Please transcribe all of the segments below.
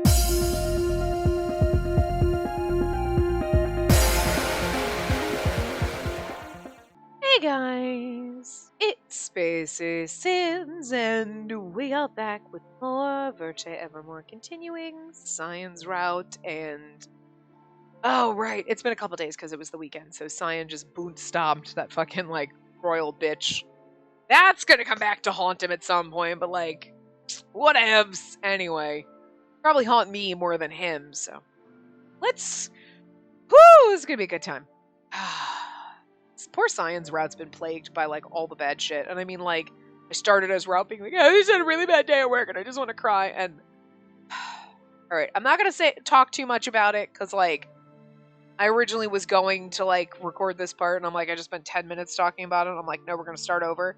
Hey guys, it's Spacey Sins, and we are back with more Virche Evermore, continuing Cian's route, and oh right, it's been a couple days because it was the weekend, so Cian just boot stomped that fucking like royal bitch. That's gonna come back to haunt him at some point, but like, whatevs. Anyway, probably haunt me more than him, so let's. Whoo, it's gonna be a good time. Poor Cian's route's been plagued by like all the bad shit, and I mean like I started as route being like, "Oh, this had a really bad day at work, and I just want to cry." And all right, I'm not gonna talk too much about it because like I originally was going to like record this part, and I'm like I just spent 10 minutes talking about it. And I'm like, no, we're gonna start over.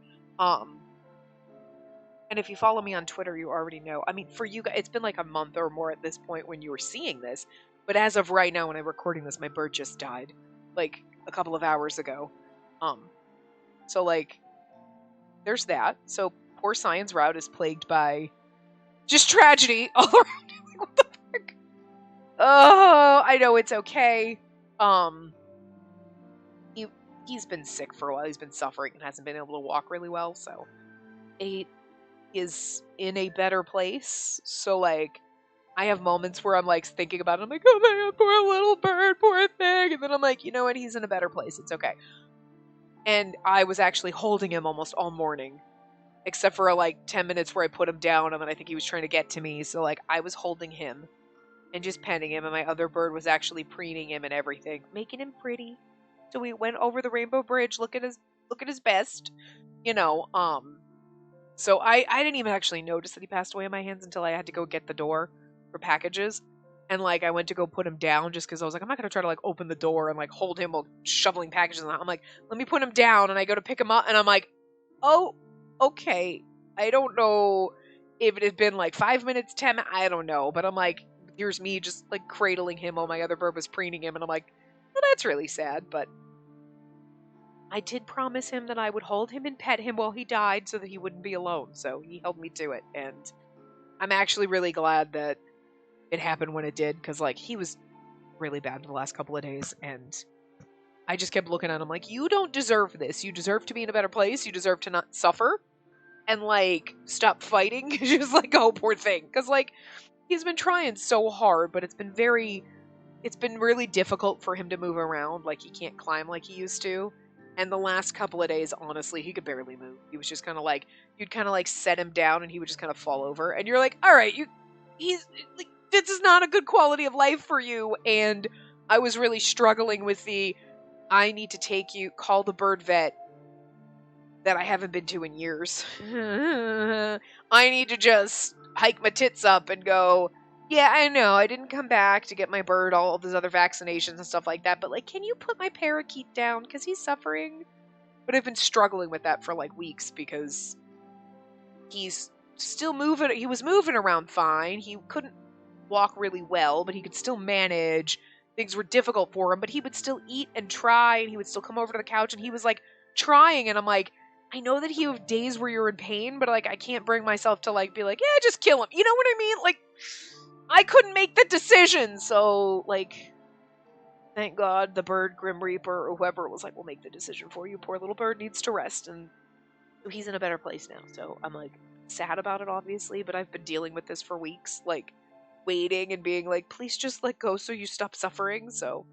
And if you follow me on Twitter, you already know. I mean, for you guys, it's been like a month or more at this point when you were seeing this. But as of right now, when I'm recording this, my bird just died, like a couple of hours ago. So like, there's that. So poor Cian's route is plagued by just tragedy all around. Like, what the frick? Oh, I know it's okay. He's been sick for a while. He's been suffering and hasn't been able to walk really well. So, he is in a better place. So like, I have moments where I'm like thinking about it. I'm like, oh my god, poor little bird, poor thing. And then I'm like, you know what? He's in a better place. It's okay. And I was actually holding him almost all morning, except for like 10 minutes where I put him down and then I think he was trying to get to me. So like, I was holding him and just petting him, and my other bird was actually preening him and everything, making him pretty. So we went over the Rainbow Bridge, look at his best, you know. So I didn't even actually notice that he passed away in my hands until I had to go get the door for packages. And like, I went to go put him down just because I was like, I'm not going to try to like open the door and like hold him while shoveling packages. And I'm like, let me put him down. And I go to pick him up and I'm like, oh, okay. I don't know if it had been like 5 minutes, 10, I don't know. But I'm like, here's me just like cradling him while my other bird was preening him. And I'm like, well, that's really sad. But I did promise him that I would hold him and pet him while he died so that he wouldn't be alone. So he held me to it. And I'm actually really glad that it happened when it did, because like, he was really bad the last couple of days, and I just kept looking at him like, you don't deserve this. You deserve to be in a better place. You deserve to not suffer and like stop fighting. Just like, oh, poor thing. Because like, he's been trying so hard, but it's been really difficult for him to move around. Like, he can't climb like he used to. And the last couple of days, honestly, he could barely move. He was just kind of like, you'd kind of like set him down and he would just kind of fall over. And you're like, all right, he's like, this is not a good quality of life for you. And I was really struggling with I need to call the bird vet that I haven't been to in years. I need to just hike my tits up and go, yeah, I know, I didn't come back to get my bird all of these other vaccinations and stuff like that, but like, can you put my parakeet down? Because he's suffering. But I've been struggling with that for like weeks because he's still moving. He was moving around fine. He couldn't walk really well, but he could still manage. Things were difficult for him, but he would still eat and try, and he would still come over to the couch, and he was like trying, and I'm like, I know that you have days where you're in pain, but like, I can't bring myself to like be like, yeah, just kill him. You know what I mean? Like, I couldn't make the decision, so like, thank God the bird Grim Reaper or whoever was like, we'll make the decision for you. Poor little bird needs to rest, and he's in a better place now. So I'm like sad about it, obviously, but I've been dealing with this for weeks, like waiting and being like, please just let go so you stop suffering. So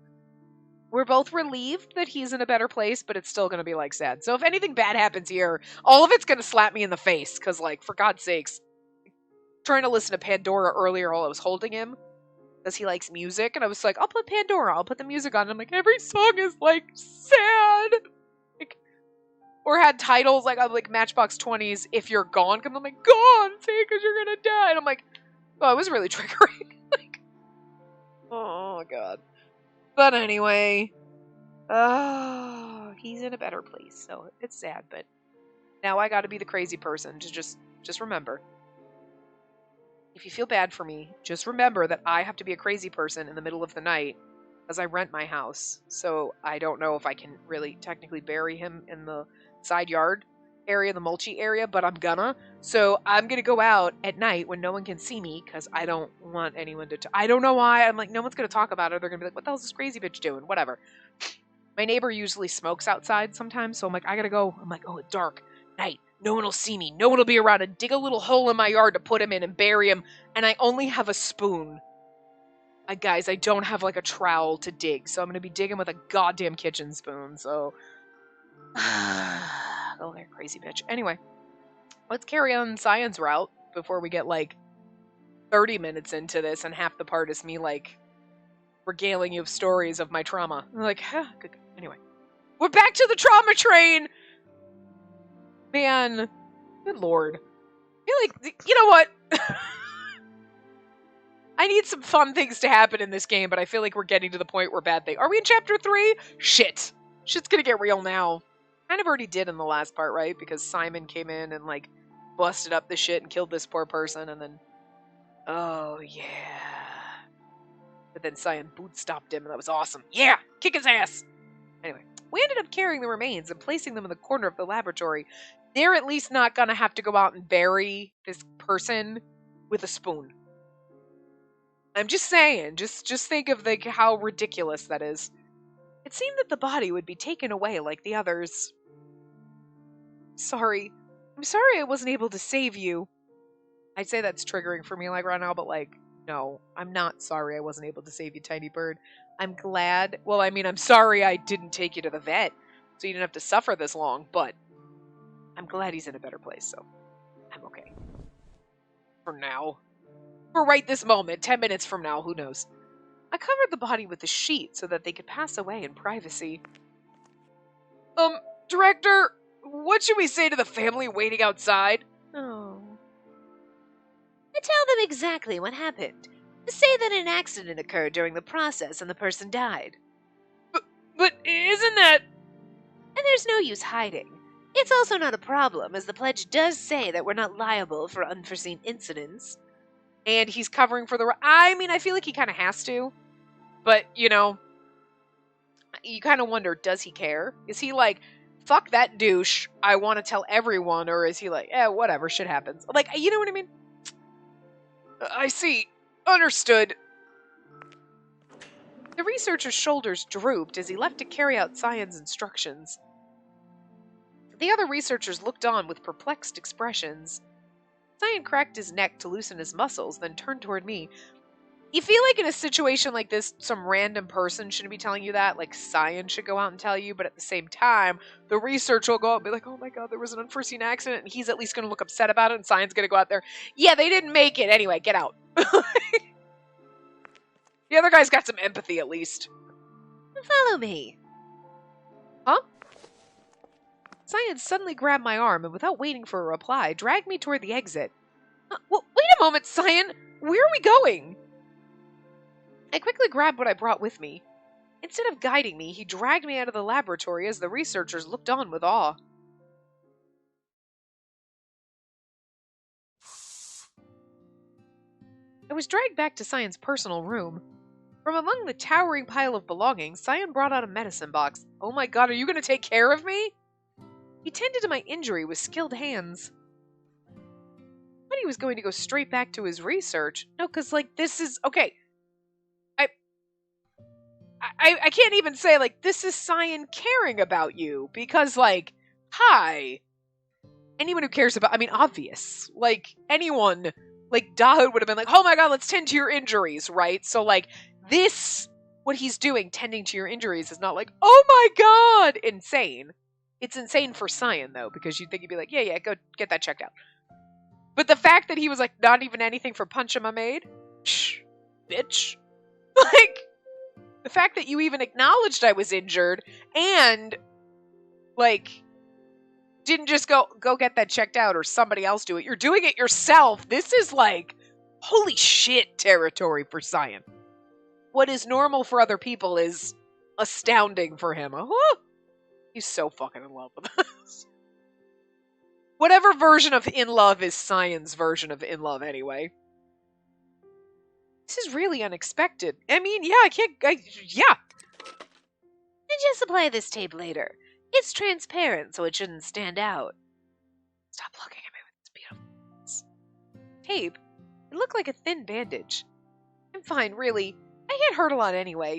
we're both relieved that he's in a better place, but it's still going to be like sad. So if anything bad happens here, all of it's going to slap me in the face, because like, for God's sakes, trying to listen to Pandora earlier while I was holding him because he likes music, and I was like, I'll put Pandora, I'll put the music on, and I'm like, every song is like sad, like, or had titles like on like Matchbox 20's If You're Gone, because I'm like, gone, say because you're gonna die, and I'm like, oh, it was really triggering. Like, oh god. But anyway, he's in a better place, so it's sad, but now I gotta be the crazy person to just remember, if you feel bad for me, just remember that I have to be a crazy person in the middle of the night because I rent my house. So I don't know if I can really technically bury him in the side yard. area, the mulchy area, but I'm gonna. So I'm gonna go out at night when no one can see me because I don't want anyone to. I don't know why. I'm like, no one's gonna talk about it. They're gonna be like, what the hell's this crazy bitch doing? Whatever. My neighbor usually smokes outside sometimes, so I'm like, I gotta go. I'm like, oh, it's dark, night. No one will see me. No one will be around. And dig a little hole in my yard to put him in and bury him. And I only have a spoon. Guys, I don't have like a trowel to dig, so I'm gonna be digging with a goddamn kitchen spoon. So, oh, that crazy bitch. Anyway, let's carry on Cian's route before we get like 30 minutes into this, and half the part is me like regaling you of stories of my trauma. I'm like, good. Anyway, we're back to the trauma train. Man, good lord. I feel like, you know what? I need some fun things to happen in this game, but I feel like we're getting to the point where bad things. Are we in chapter 3? Shit. Shit's gonna get real now. Kind of already did in the last part, right? Because Simon came in and, like, busted up the shit and killed this poor person, and then... Oh, yeah. But then Cian boot-stopped him, and that was awesome. Yeah! Kick his ass! Anyway, we ended up carrying the remains and placing them in the corner of the laboratory. They're at least not gonna have to go out and bury this person with a spoon. I'm just saying, just think of like how ridiculous that is. It seemed that the body would be taken away like the others. Sorry. I'm sorry I wasn't able to save you. I'd say that's triggering for me like right now, but like, no, I'm not sorry I wasn't able to save you, tiny bird. I'm glad. Well, I mean, I'm sorry I didn't take you to the vet, so you didn't have to suffer this long, but I'm glad he's in a better place, so I'm okay. For now. For right this moment, 10 minutes from now, who knows. I covered the body with a sheet so that they could pass away in privacy. Director, what should we say to the family waiting outside? Oh. I tell them exactly what happened. Say that an accident occurred during the process and the person died. But isn't that... And there's no use hiding. It's also not a problem, as the pledge does say that we're not liable for unforeseen incidents. And he's covering for the... I mean, I feel like he kind of has to. But, you know, you kind of wonder, does he care? Is he like, fuck that douche, I want to tell everyone? Or is he like, whatever, shit happens. Like, you know what I mean? I see. Understood. The researcher's shoulders drooped as he left to carry out Cian's instructions. The other researchers looked on with perplexed expressions. Cian cracked his neck to loosen his muscles, then turned toward me. You feel like in a situation like this, some random person shouldn't be telling you that. Like, Cian should go out and tell you, but at the same time, the researcher will go out and be like, oh my god, there was an unforeseen accident, and he's at least going to look upset about it, and Cian's going to go out there, yeah, they didn't make it. Anyway, get out. The other guy's got some empathy, at least. Follow me. Huh? Cian suddenly grabbed my arm and, without waiting for a reply, dragged me toward the exit. Well, wait a moment, Cian! Where are we going? I quickly grabbed what I brought with me. Instead of guiding me, he dragged me out of the laboratory as the researchers looked on with awe. I was dragged back to Cian's personal room. From among the towering pile of belongings, Cian brought out a medicine box. Oh my god, are you going to take care of me? He tended to my injury with skilled hands. But he was going to go straight back to his research. No, because, like, this is... Okay. I can't even say, like, this is Cian caring about you. Because, like, hi. Anyone who cares about... I mean, obvious. Like, anyone... Like, Dahoud would have been like, oh my god, let's tend to your injuries, right? So, like, this... What he's doing, tending to your injuries, is not like, oh my god, insane. It's insane for Cian, though, because you'd think he'd be like, yeah, go get that checked out. But the fact that he was like, not even anything for punching my maid? Shh, bitch. Like, the fact that you even acknowledged I was injured, and, like, didn't just go get that checked out or somebody else do it. You're doing it yourself. This is, like, holy shit territory for Cian. What is normal for other people is astounding for him. He's so fucking in love with us. Whatever version of in love is Cian's version of in love anyway. This is really unexpected. I mean, yeah, yeah. And just apply this tape later. It's transparent, so it shouldn't stand out. Stop looking at me with this beautiful tape. It looked like a thin bandage. I'm fine, really. I get hurt a lot anyway.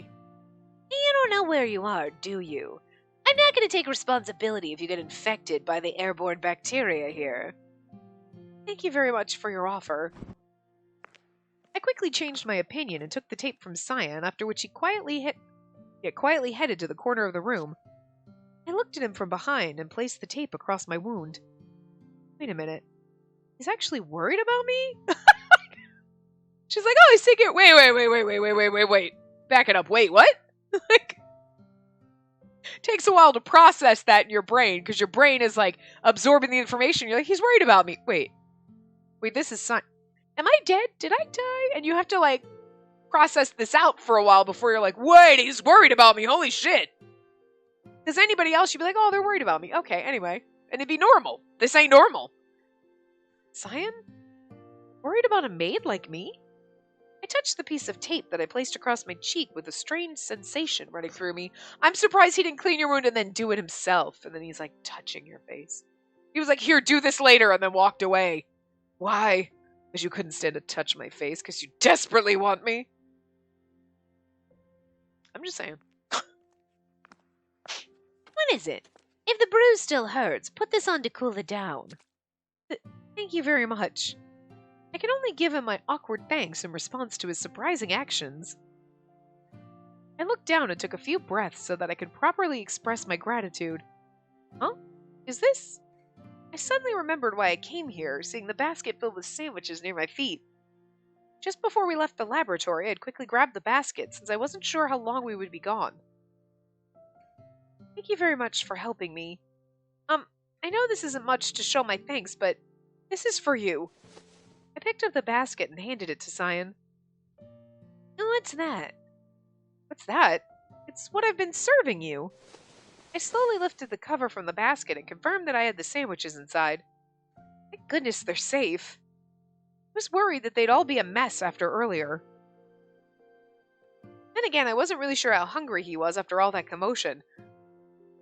You don't know where you are, do you? I'm not going to take responsibility if you get infected by the airborne bacteria here. Thank you very much for your offer. I quickly changed my opinion and took the tape from Cian, after which he quietly headed to the corner of the room. I looked at him from behind and placed the tape across my wound. Wait a minute. He's actually worried about me? She's like, oh, he's taking it. Wait. Back it up. Wait, what? Like, takes a while to process that in your brain, because your brain is like absorbing the information. You're like, he's worried about me. Wait, this is Am I dead? Did I die? And you have to like process this out for a while before you're like, wait, he's worried about me. Holy shit. Because anybody else, you'd be like, oh, they're worried about me. Okay, anyway. And it'd be normal. This ain't normal. Cian? Worried about a maid like me? I touched the piece of tape that I placed across my cheek with a strange sensation running through me. I'm surprised he didn't clean your wound and then do it himself. And then he's like touching your face. He was like, here, do this later, and then walked away. Why? Because you couldn't stand to touch my face because you desperately want me? I'm just saying. What is it? If the bruise still hurts, put this on to cool it down. Thank you very much. I can only give him my awkward thanks in response to his surprising actions. I looked down and took a few breaths so that I could properly express my gratitude. Huh? Is this? I suddenly remembered why I came here, seeing the basket filled with sandwiches near my feet. Just before we left the laboratory, I'd quickly grabbed the basket since I wasn't sure how long we would be gone. Thank you very much for helping me. I know this isn't much to show my thanks, but this is for you. I picked up the basket and handed it to Cian. What's that? What's that? It's what I've been serving you. I slowly lifted the cover from the basket and confirmed that I had the sandwiches inside. Thank goodness they're safe. I was worried that they'd all be a mess after earlier. Then again, I wasn't really sure how hungry he was after all that commotion.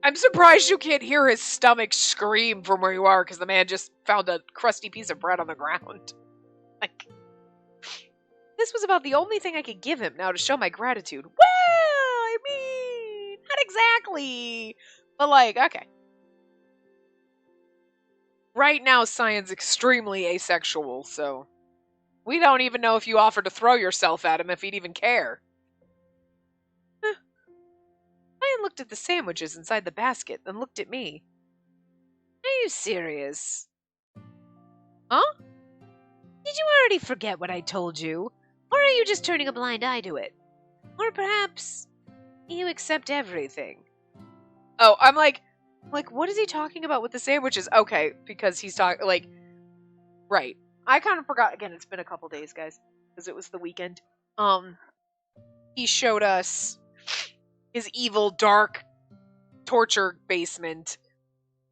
I'm surprised you can't hear his stomach scream from where you are, because the man just found a crusty piece of bread on the ground. Like, this was about the only thing I could give him now to show my gratitude. Well, I mean, not exactly. But like, okay. Right now, Cian's extremely asexual, so we don't even know if you offered to throw yourself at him if he'd even care. Cian looked at the sandwiches inside the basket, then looked at me. Are you serious? Huh? Did you already forget what I told you? Or are you just turning a blind eye to it? Or perhaps you accept everything? Oh, I'm like, what is he talking about with the sandwiches? Okay, because he's talking, like, right. I kind of forgot, again, it's been a couple days, guys, because it was the weekend. He showed us his evil, dark torture basement,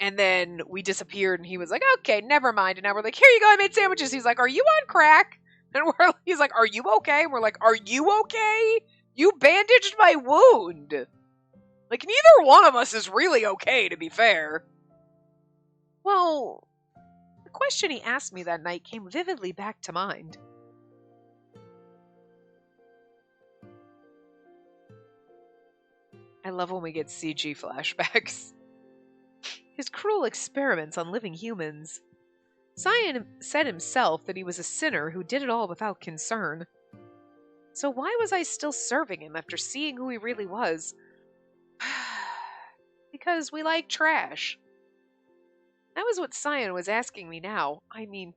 and then we disappeared, and he was like, okay, never mind, and now we're like, here you go, I made sandwiches. He's like, are you on crack? And he's like, are you okay? And we're like, are you okay? You bandaged my wound. Like, neither one of us is really okay, to be fair. Well, the question he asked me that night came vividly back to mind. I love when we get CG flashbacks. His cruel experiments on living humans. Cian said himself that he was a sinner who did it all without concern. So why was I still serving him after seeing who he really was? Because we like trash. That was what Cian was asking me now. I mean,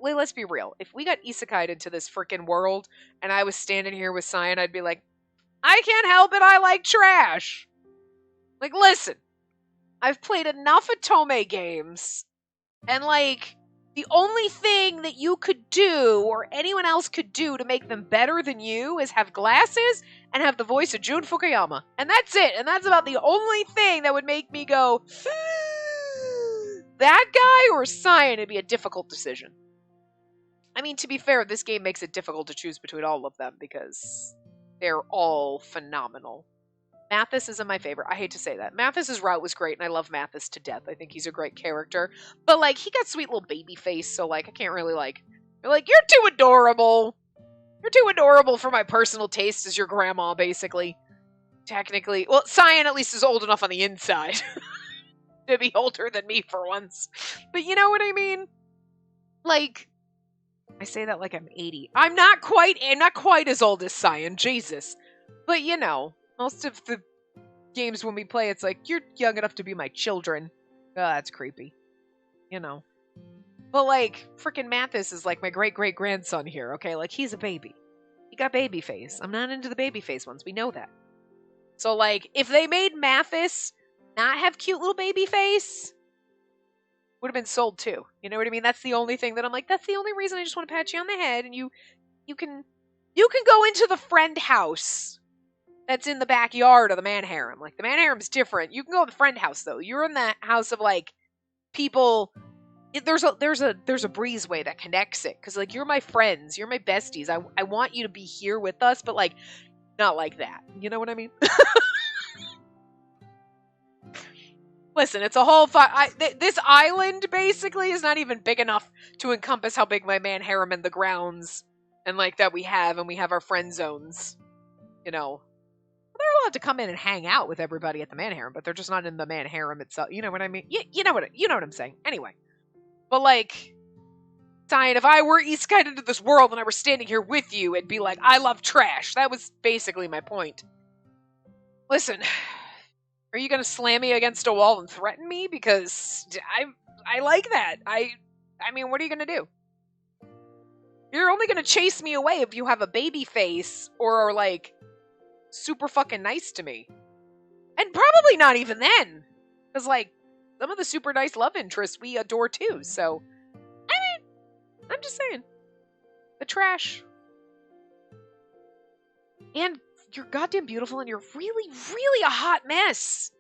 let's be real. If we got isekai'd into this frickin' world, and I was standing here with Cian, I'd be like, I can't help it, I like trash. Like, listen. I've played enough Otome games, and like, the only thing that you could do, or anyone else could do to make them better than you, is have glasses and have the voice of Jun Fukuyama. And that's it. And that's about the only thing that would make me go, that guy or Cian. It'd be a difficult decision. I mean, to be fair, this game makes it difficult to choose between all of them, because they're all phenomenal. Mathis isn't my favorite. I hate to say that. Mathis's route was great, and I love Mathis to death. I think he's a great character. But, like, he got sweet little baby face, so, like, I can't really, like... You're like, you're too adorable. You're too adorable for my personal taste as your grandma, basically. Technically. Well, Cian at least is old enough on the inside to be older than me for once. But you know what I mean? Like... I say that like I'm 80. I'm not quite as old as Cian, Jesus. But, you know... Most of the games when we play, it's like, you're young enough to be my children. Oh, that's creepy. You know. But, like, freaking Mathis is like my great-great-grandson here, okay? Like, he's a baby. He got baby face. I'm not into the baby face ones. We know that. So, like, if they made Mathis not have cute little baby face, would have been sold too. You know what I mean? That's the only thing that I'm like, that's the only reason I just want to pat you on the head, and you can go into the friend house that's in the backyard of the man harem. Like, the man harem's different. You can go to the friend house, though. You're in that house of, like, people... There's a breezeway that connects it. Because, like, you're my friends. You're my besties. I want you to be here with us, but, like, not like that. You know what I mean? Listen, it's a whole... this island, basically, is not even big enough to encompass how big my man harem and the grounds and, like, that we have. And we have our friend zones. You know... They're allowed to come in and hang out with everybody at the man harem, but they're just not in the man harem itself. You know what I mean? You know what I'm saying. Anyway. But, like, Cian, if I were Isekai into this world and I were standing here with you, it'd be like, I love trash. That was basically my point. Listen, are you going to slam me against a wall and threaten me? Because I like that. I mean, what are you going to do? You're only going to chase me away if you have a baby face or are, like... super fucking nice to me. And probably not even then. Because, like, some of the super nice love interests we adore too, so... I mean, I'm just saying. The trash. And you're goddamn beautiful and you're really, really a hot mess.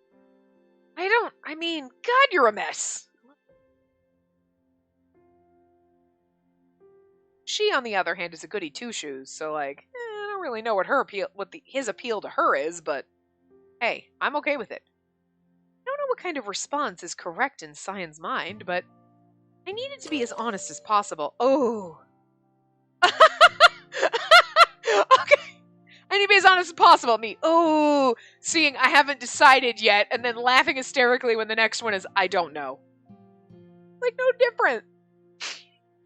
I mean, God, you're a mess. She, on the other hand, is a goody two-shoes, so, like... I don't really know what his appeal to her is, but hey, I'm okay with it. I don't know what kind of response is correct in Cian's mind, but I needed to be as honest as possible. Oh. Okay. I need to be as honest as possible. Me, oh, seeing I haven't decided yet, and then laughing hysterically when the next one is, I don't know. Like, no different.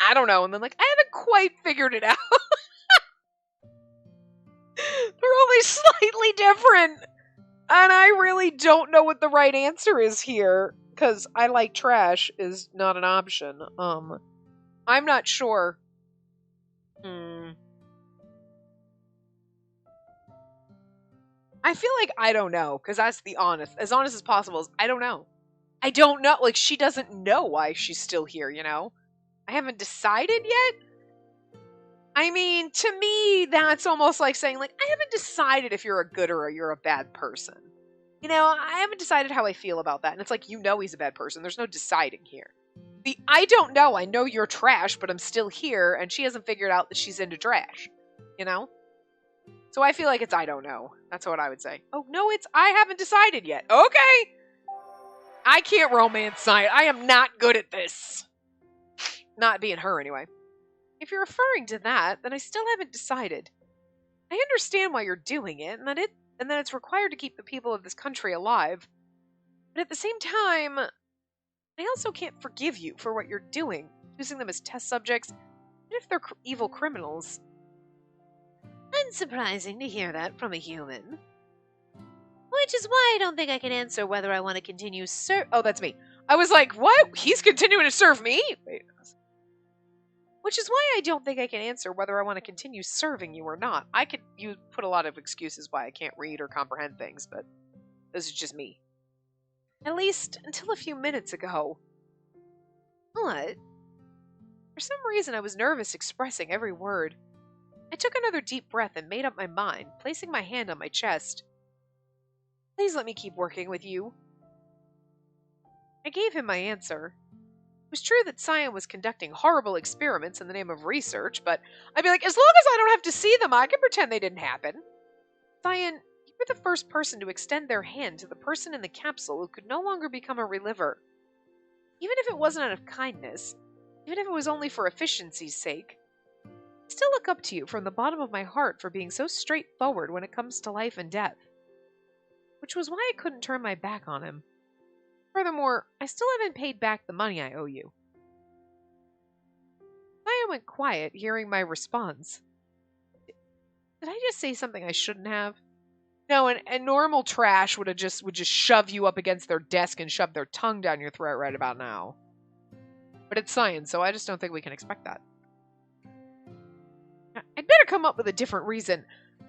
I don't know, and then like, I haven't quite figured it out. They're only slightly different. And I really don't know what the right answer is here. Because I like trash is not an option. I'm not sure. I feel like I don't know. Because that's as honest as possible is I don't know. I don't know. Like, she doesn't know why she's still here, you know? I haven't decided yet. I mean, to me, that's almost like saying, like, I haven't decided if you're a good or you're a bad person. You know, I haven't decided how I feel about that. And it's like, you know he's a bad person. There's no deciding here. I don't know. I know you're trash, but I'm still here, and she hasn't figured out that she's into trash. You know? So I feel like it's I don't know. That's what I would say. Oh, no, it's I haven't decided yet. Okay! I can't romance Cian. I am not good at this. Not being her, anyway. If you're referring to that, then I still haven't decided. I understand why you're doing it, and that it's required to keep the people of this country alive. But at the same time, I also can't forgive you for what you're doing, using them as test subjects, even if they're evil criminals. Unsurprising to hear that from a human. Which is why I don't think I can answer whether I want to continue Oh, that's me. I was like, what? He's continuing to serve me? Wait. Which is why I don't think I can answer whether I want to continue serving you or not. You put a lot of excuses why I can't read or comprehend things, but this is just me. At least until a few minutes ago. What? For some reason I was nervous expressing every word. I took another deep breath and made up my mind, placing my hand on my chest. Please let me keep working with you. I gave him my answer. It was true that Cian was conducting horrible experiments in the name of research, but I'd be like, as long as I don't have to see them, I can pretend they didn't happen. Cian, you You're the first person to extend their hand to the person in the capsule who could no longer become a reliver. Even if it wasn't out of kindness, even if it was only for efficiency's sake, I still look up to you from the bottom of my heart for being so straightforward when it comes to life and death. Which was why I couldn't turn my back on him. Furthermore, I still haven't paid back the money I owe you. I went quiet, hearing my response. Did I just say something I shouldn't have? No, and normal trash would just shove you up against their desk and shove their tongue down your throat right about now. But it's science, so I just don't think we can expect that. I'd better come up with a different reason.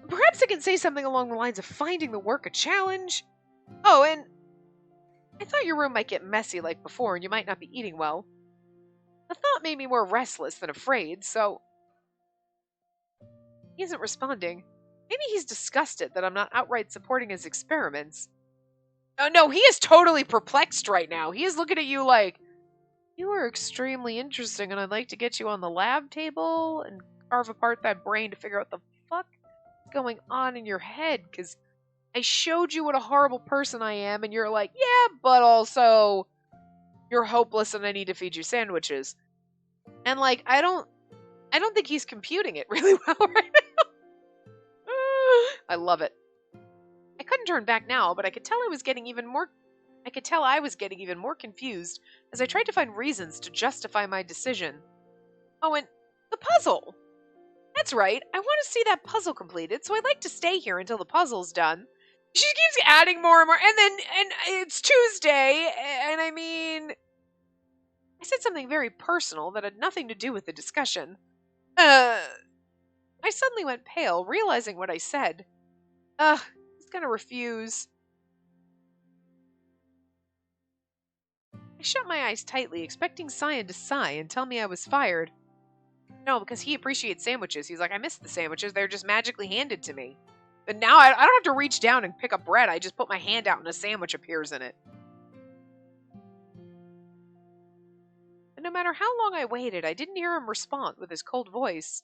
Perhaps I can say something along the lines of finding the work a challenge. Oh, and I thought your room might get messy like before and you might not be eating well. The thought made me more restless than afraid, so... He isn't responding. Maybe he's disgusted that I'm not outright supporting his experiments. Oh no, he is totally perplexed right now. He is looking at you like, you are extremely interesting and I'd like to get you on the lab table and carve apart that brain to figure out what the fuck is going on in your head, because I showed you what a horrible person I am and you're like, yeah, but also you're hopeless and I need to feed you sandwiches. And like, I don't think he's computing it really well right now. I love it. I couldn't turn back now, but I could tell I was getting even more confused as I tried to find reasons to justify my decision. Oh, and the puzzle. That's right. I want to see that puzzle completed, so I'd like to stay here until the puzzle's done. She keeps adding more and more, and it's Tuesday, and I mean... I said something very personal that had nothing to do with the discussion. I suddenly went pale, realizing what I said. He's gonna refuse. I shut my eyes tightly, expecting Cian to sigh and tell me I was fired. No, because he appreciates sandwiches. He's like, I miss the sandwiches. They're just magically handed to me. And now I don't have to reach down and pick up bread. I just put my hand out and a sandwich appears in it. And no matter how long I waited, I didn't hear him respond with his cold voice.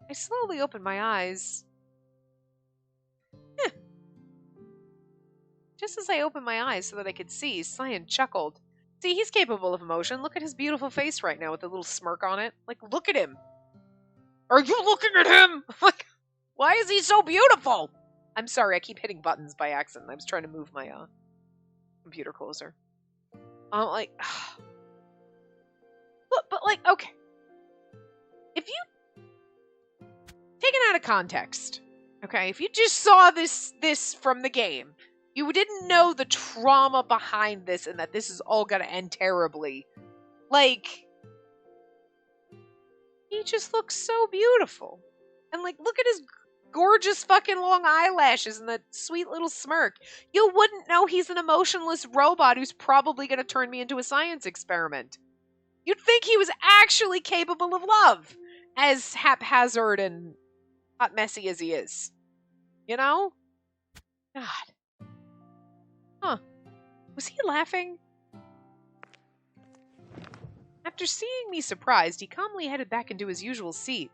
I slowly opened my eyes. Just as I opened my eyes so that I could see, Cian chuckled. See, he's capable of emotion. Look at his beautiful face right now with a little smirk on it. Like, look at him. Are you looking at him? Like, why is he so beautiful? I'm sorry, I keep hitting buttons by accident. I was trying to move my computer closer. Like, look, but like, okay. If you taken out of context, okay, if you just saw this from the game, you didn't know the trauma behind this and that this is all gonna end terribly. Like, he just looks so beautiful. And like, look at his gorgeous fucking long eyelashes and that sweet little smirk. You wouldn't know he's an emotionless robot who's probably gonna turn me into a science experiment. You'd think he was actually capable of love, as haphazard and hot messy as he is. You know? God. Huh. Was he laughing? After seeing me surprised, he calmly headed back into his usual seat.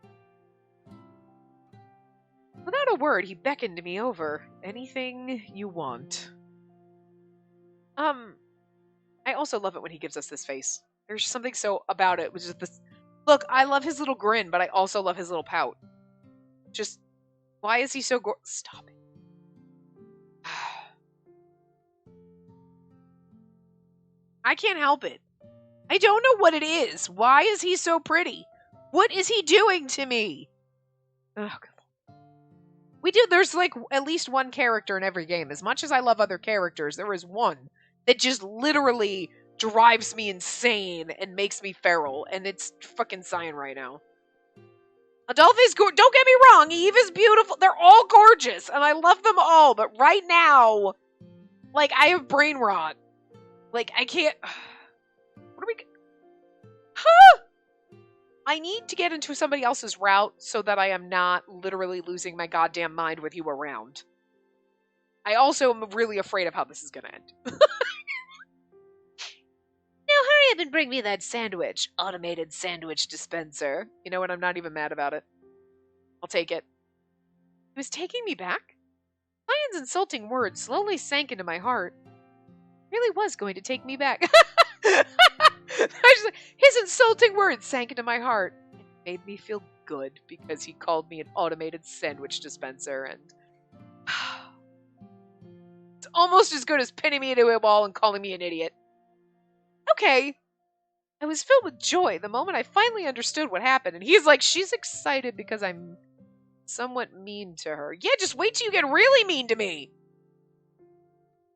Without a word, he beckoned me over. Anything you want. I also love it when he gives us this face. There's something so about it, which is this. Look, I love his little grin, but I also love his little pout. Just, why is he so Stop it. I can't help it. I don't know what it is. Why is he so pretty? What is he doing to me? Oh, God. There's like at least one character in every game. As much as I love other characters, there is one that just literally drives me insane and makes me feral, and it's fucking Cian right now. Adolph is don't get me wrong, Eve is beautiful. They're all gorgeous, and I love them all, but right now, like, I have brain rot. Like, I can't... What are we... Huh! I need to get into somebody else's route so that I am not literally losing my goddamn mind with you around. I also am really afraid of how this is gonna end. Now hurry up and bring me that sandwich, automated sandwich dispenser. You know what? I'm not even mad about it. I'll take it. He was taking me back? Cian's insulting words slowly sank into my heart. He really was going to take me back. His insulting words sank into my heart. It made me feel good because he called me an automated sandwich dispenser, and it's almost as good as pinning me into a wall and calling me an idiot. Okay. I was filled with joy the moment I finally understood what happened, and he's like, she's excited because I'm somewhat mean to her. Yeah, just wait till you get really mean to me.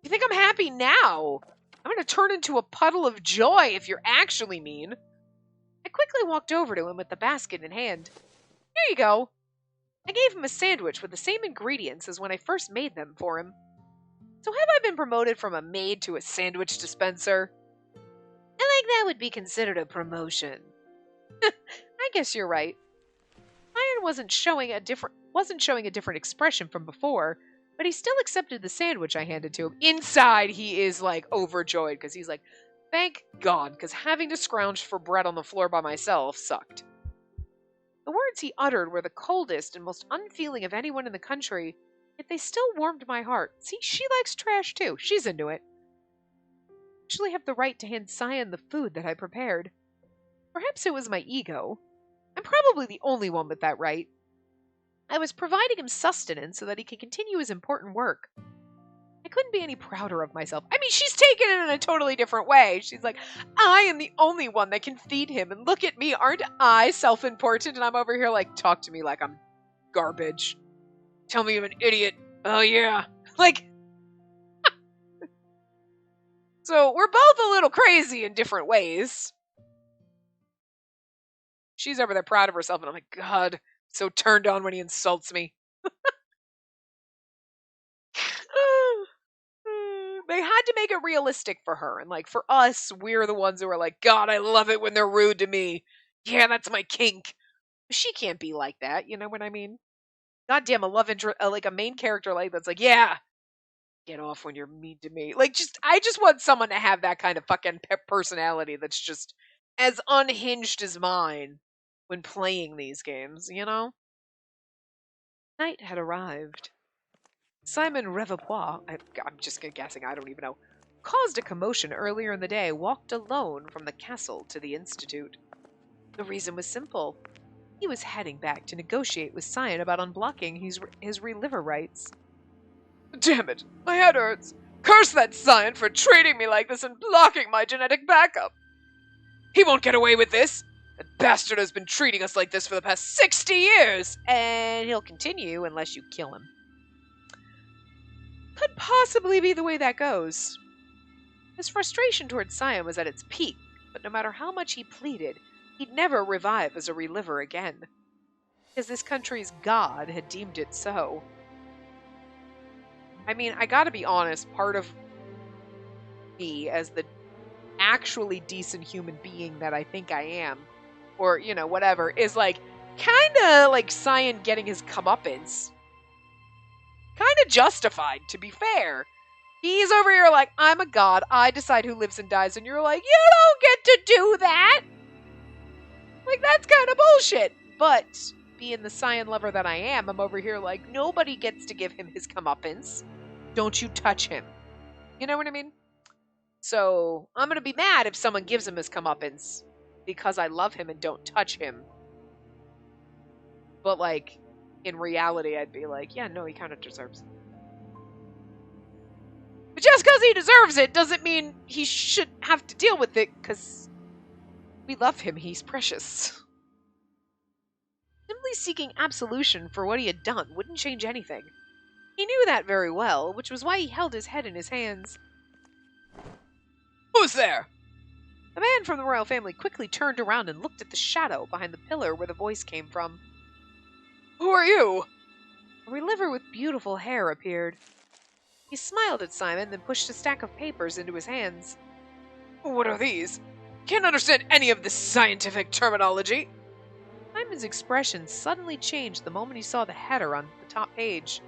You think I'm happy now? I'm going to turn into a puddle of joy if you're actually mean. I quickly walked over to him with the basket in hand. Here you go. I gave him a sandwich with the same ingredients as when I first made them for him. So have I been promoted from a maid to a sandwich dispenser? I like that would be considered a promotion. I guess you're right. Cian wasn't showing a different expression from before, but he still accepted the sandwich I handed to him. Inside, he is like overjoyed because he's like, thank God, because having to scrounge for bread on the floor by myself sucked. The words he uttered were the coldest and most unfeeling of anyone in the country, yet they still warmed my heart. See, she likes trash too. She's into it. I actually have the right to hand Cian the food that I prepared. Perhaps it was my ego. I'm probably the only one with that right. I was providing him sustenance so that he could continue his important work. I couldn't be any prouder of myself. I mean, she's taken it in a totally different way. She's like, I am the only one that can feed him, and look at me, aren't I self-important? And I'm over here like, talk to me like I'm garbage. Tell me I'm an idiot. Oh yeah. Like, so we're both a little crazy in different ways. She's over there proud of herself, and I'm like, God, so turned on when he insults me. They had to make it realistic for her. And like for us, we're the ones who are like, God, I love it when they're rude to me. Yeah, that's my kink. She can't be like that. You know what I mean? Goddamn, a love interest, like a main character like that's like, yeah, get off when you're mean to me. Like, I just want someone to have that kind of fucking personality that's just as unhinged as mine when playing these games, you know? Night had arrived. Simon Revepois, I'm just guessing, I don't even know, caused a commotion earlier in the day, walked alone from the castle to the Institute. The reason was simple. He was heading back to negotiate with Cian about unblocking his reliver rights. Damn it, my head hurts. Curse that Cian for treating me like this and blocking my genetic backup. He won't get away with this. That bastard has been treating us like this for the past 60 years. And he'll continue unless you kill him. Could possibly be the way that goes. His frustration toward Cian was at its peak, but no matter how much he pleaded, he'd never revive as a reliver again. Because this country's god had deemed it so. I mean, I gotta be honest, part of me as the actually decent human being that I think I am, or, you know, whatever, is like, kinda like Cian getting his comeuppance. Kinda justified, to be fair. He's over here like, I'm a god, I decide who lives and dies, and you're like, you don't get to do that! Like, that's kind of bullshit. But, being the Cian lover that I am, I'm over here like, nobody gets to give him his comeuppance. Don't you touch him. You know what I mean? So, I'm gonna be mad if someone gives him his comeuppance, because I love him and don't touch him. But, like, in reality, I'd be like, yeah, no, he kind of deserves it. But just because he deserves it doesn't mean he should have to deal with it, because we love him, he's precious. Simply seeking absolution for what he had done wouldn't change anything. He knew that very well, which was why he held his head in his hands. Who's there? The man from the royal family quickly turned around and looked at the shadow behind the pillar where the voice came from. Who are you? A reliver with beautiful hair appeared. He smiled at Simon, then pushed a stack of papers into his hands. What are these? Can't understand any of this scientific terminology. Simon's expression suddenly changed the moment he saw the header on the top page.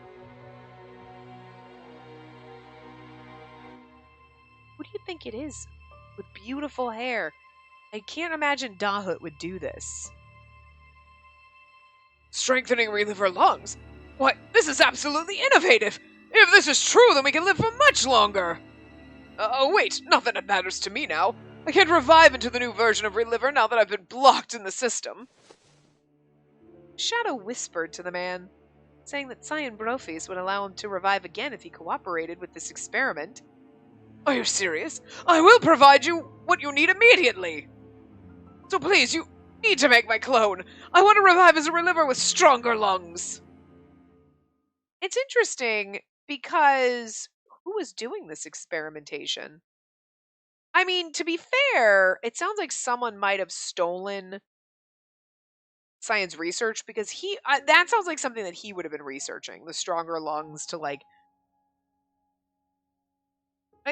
Who do you think it is? With beautiful hair. I can't imagine Dahut would do this. Strengthening reliever lungs? What? This is absolutely innovative! If this is true, then we can live for much longer! Oh wait, not that it matters to me now. I can't revive into the new version of reliever now that I've been blocked in the system. Shadow whispered to the man, saying that Cian Brofis would allow him to revive again if he cooperated with this experiment. Are you serious? I will provide you what you need immediately! So please, you need to make my clone. I want to revive as a reliever with stronger lungs. It's interesting because who was doing this experimentation? I mean, to be fair, it sounds like someone might have stolen Cian's research because that sounds like something that he would have been researching, the stronger lungs to like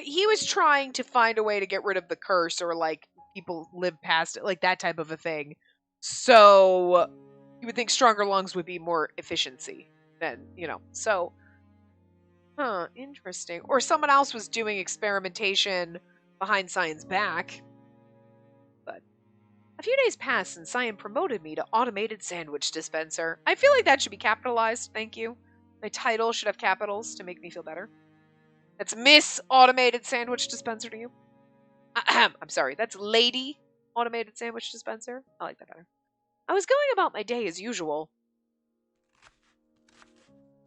he was trying to find a way to get rid of the curse or like people live past it, like that type of a thing. So you would think stronger lungs would be more efficiency than, so interesting. Or someone else was doing experimentation behind Cian's back. But a few days passed and Cian promoted me to automated sandwich dispenser. I feel like that should be capitalized, thank you. My title should have capitals to make me feel better. That's Miss Automated Sandwich Dispenser to you. I'm sorry, that's Lady Automated Sandwich Dispenser. I like that better. I was going about my day as usual.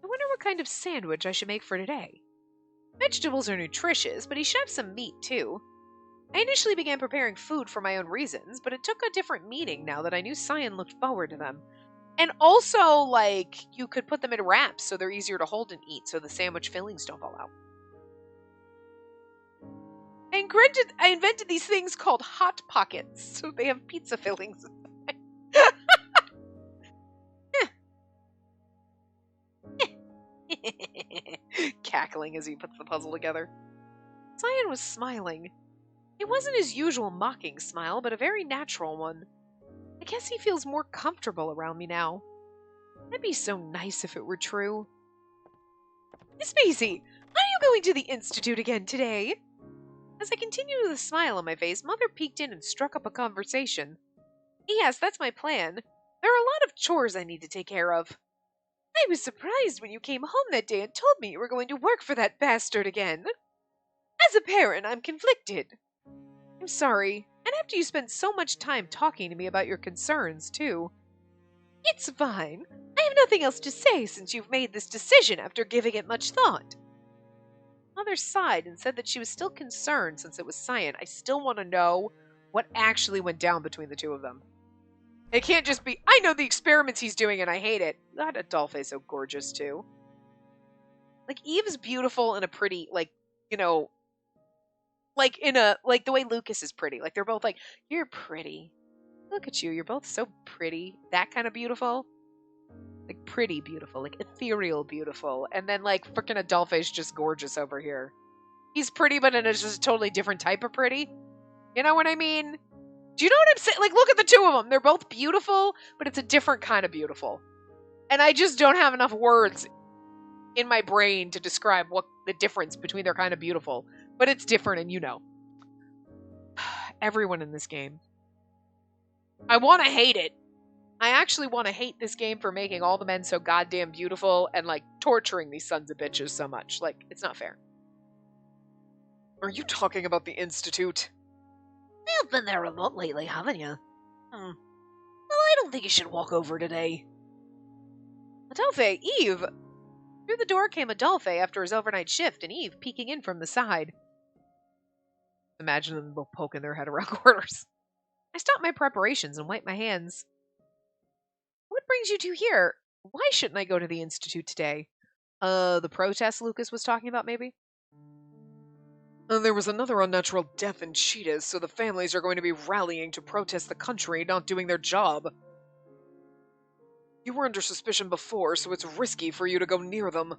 I wonder what kind of sandwich I should make for today. Vegetables are nutritious, but he should have some meat too. I initially began preparing food for my own reasons, but it took a different meaning now that I knew Cian looked forward to them. And also, like, you could put them in wraps so they're easier to hold and eat so the sandwich fillings don't fall out. I invented these things called Hot Pockets, so they have pizza fillings. Cackling as he puts the puzzle together. Cian was smiling. It wasn't his usual mocking smile, but a very natural one. I guess he feels more comfortable around me now. That'd be so nice if it were true. Miss Maisie, are you going to the Institute again today? As I continued with a smile on my face, Mother peeked in and struck up a conversation. Yes, that's my plan. There are a lot of chores I need to take care of. I was surprised when you came home that day and told me you were going to work for that bastard again. As a parent, I'm conflicted. I'm sorry, and after you spent so much time talking to me about your concerns, too. It's fine. I have nothing else to say since you've made this decision after giving it much thought. Mother sighed and said that she was still concerned since it was Cian. I still want to know what actually went down between the two of them. It can't just be, I know the experiments he's doing and I hate it. God, Adolphe's so gorgeous, too. Like, Eve's beautiful and a pretty, like, like the way Lucas is pretty. Like, they're both like, you're pretty. Look at you, you're both so pretty. That kind of beautiful. Like, pretty beautiful. Like, ethereal beautiful. And then, like, frickin' Adolphe's just gorgeous over here. He's pretty, but in just a totally different type of pretty. You know what I mean? Do you know what I'm saying? Like, look at the two of them. They're both beautiful, but it's a different kind of beautiful. And I just don't have enough words in my brain to describe what the difference between their kind of beautiful. But it's different, and you know. Everyone in this game. I want to hate it. I actually want to hate this game for making all the men so goddamn beautiful and, like, torturing these sons of bitches so much. Like, it's not fair. Are you talking about the Institute? You've been there a lot lately, haven't you? Well, I don't think you should walk over today. Adolphe, Eve! Through the door came Adolphe after his overnight shift, and Eve peeking in from the side. Imagine them both poking their head around corners. I stopped my preparations and wiped my hands. What brings you two here? Why shouldn't I go to the Institute today? The protest Lucas was talking about, maybe? There was another unnatural death in Cheetahs, so the families are going to be rallying to protest the country not doing their job. You were under suspicion before, so it's risky for you to go near them.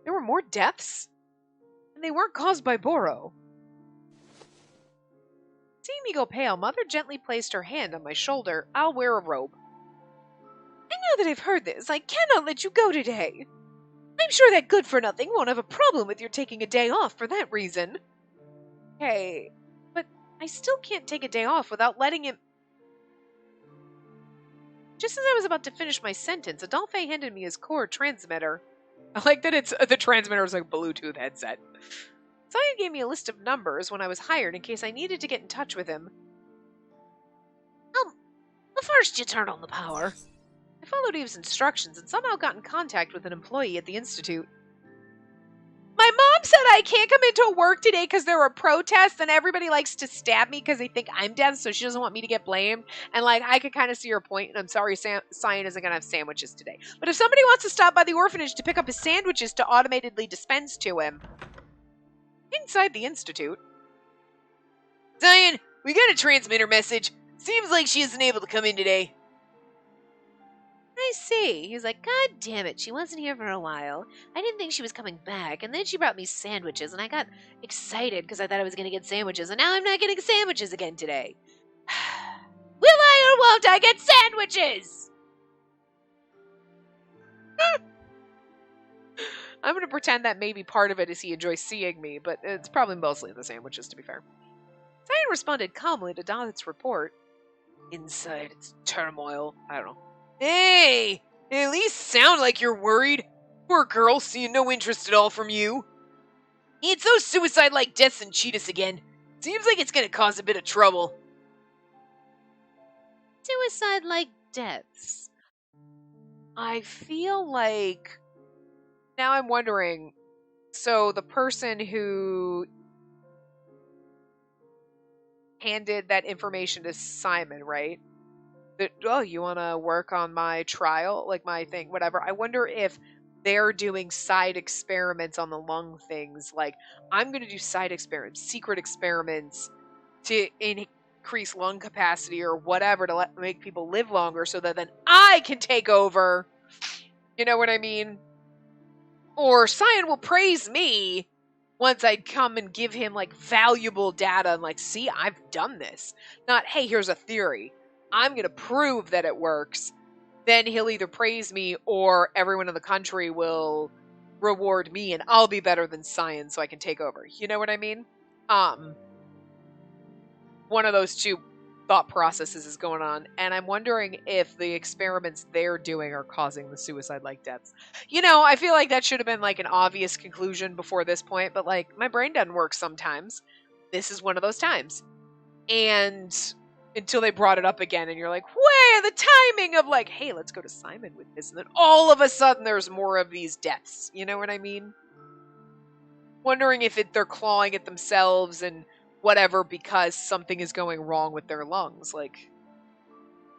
There were more deaths? And they weren't caused by Boro. Seeing me go pale, Mother gently placed her hand on my shoulder. I'll wear a robe. And now that I've heard this, I cannot let you go today. I'm sure that good-for-nothing won't have a problem with your taking a day off for that reason. Okay, but I still can't take a day off without letting him... Just as I was about to finish my sentence, Adolphe handed me his core transmitter. I like that it's the transmitter is like a Bluetooth headset. Cian gave me a list of numbers when I was hired in case I needed to get in touch with him. But first you turn on the power. I followed Eve's instructions and somehow got in contact with an employee at the Institute. My mom said I can't come into work today because there were protests and everybody likes to stab me because they think I'm dead, so she doesn't want me to get blamed. And, like, I could kind of see her point, and I'm sorry Cian isn't going to have sandwiches today. But if somebody wants to stop by the orphanage to pick up his sandwiches to automatedly dispense to him. Inside the Institute. Cian, we got a transmitter message. Seems like she isn't able to come in today. I see. He's like, God damn it, she wasn't here for a while. I didn't think she was coming back, and then she brought me sandwiches, and I got excited because I thought I was going to get sandwiches, and now I'm not getting sandwiches again today. Will I or won't I get sandwiches? I'm going to pretend that maybe part of it is he enjoys seeing me, but it's probably mostly the sandwiches, to be fair. Cian responded calmly to Donald's report. Inside, it's turmoil. I don't know. Hey! At least sound like you're worried. Poor girl, seeing no interest at all from you. It's those suicide-like deaths and cheat us again. Seems like it's gonna cause a bit of trouble. Suicide-like deaths. I feel like... Now I'm wondering, so the person who handed that information to Simon, right? That, oh, you want to work on my trial? Like my thing, whatever. I wonder if they're doing side experiments on the lung things. Like, I'm going to do side experiments, secret experiments to increase lung capacity or whatever to make people live longer so that then I can take over. You know what I mean? Or Cian will praise me once I come and give him, like, valuable data and, like, see, I've done this. Not, hey, here's a theory. I'm going to prove that it works. Then he'll either praise me or everyone in the country will reward me and I'll be better than Cian so I can take over. You know what I mean? One of those two thought processes is going on, and I'm wondering if the experiments they're doing are causing the suicide-like deaths. You know, I feel like that should have been, like, an obvious conclusion before this point, but, like, my brain doesn't work sometimes. This is one of those times. And until they brought it up again, and you're like, wait, the timing of, like, hey, let's go to Simon with this, and then all of a sudden there's more of these deaths. You know what I mean? Wondering if they're clawing at themselves and whatever because something is going wrong with their lungs, like,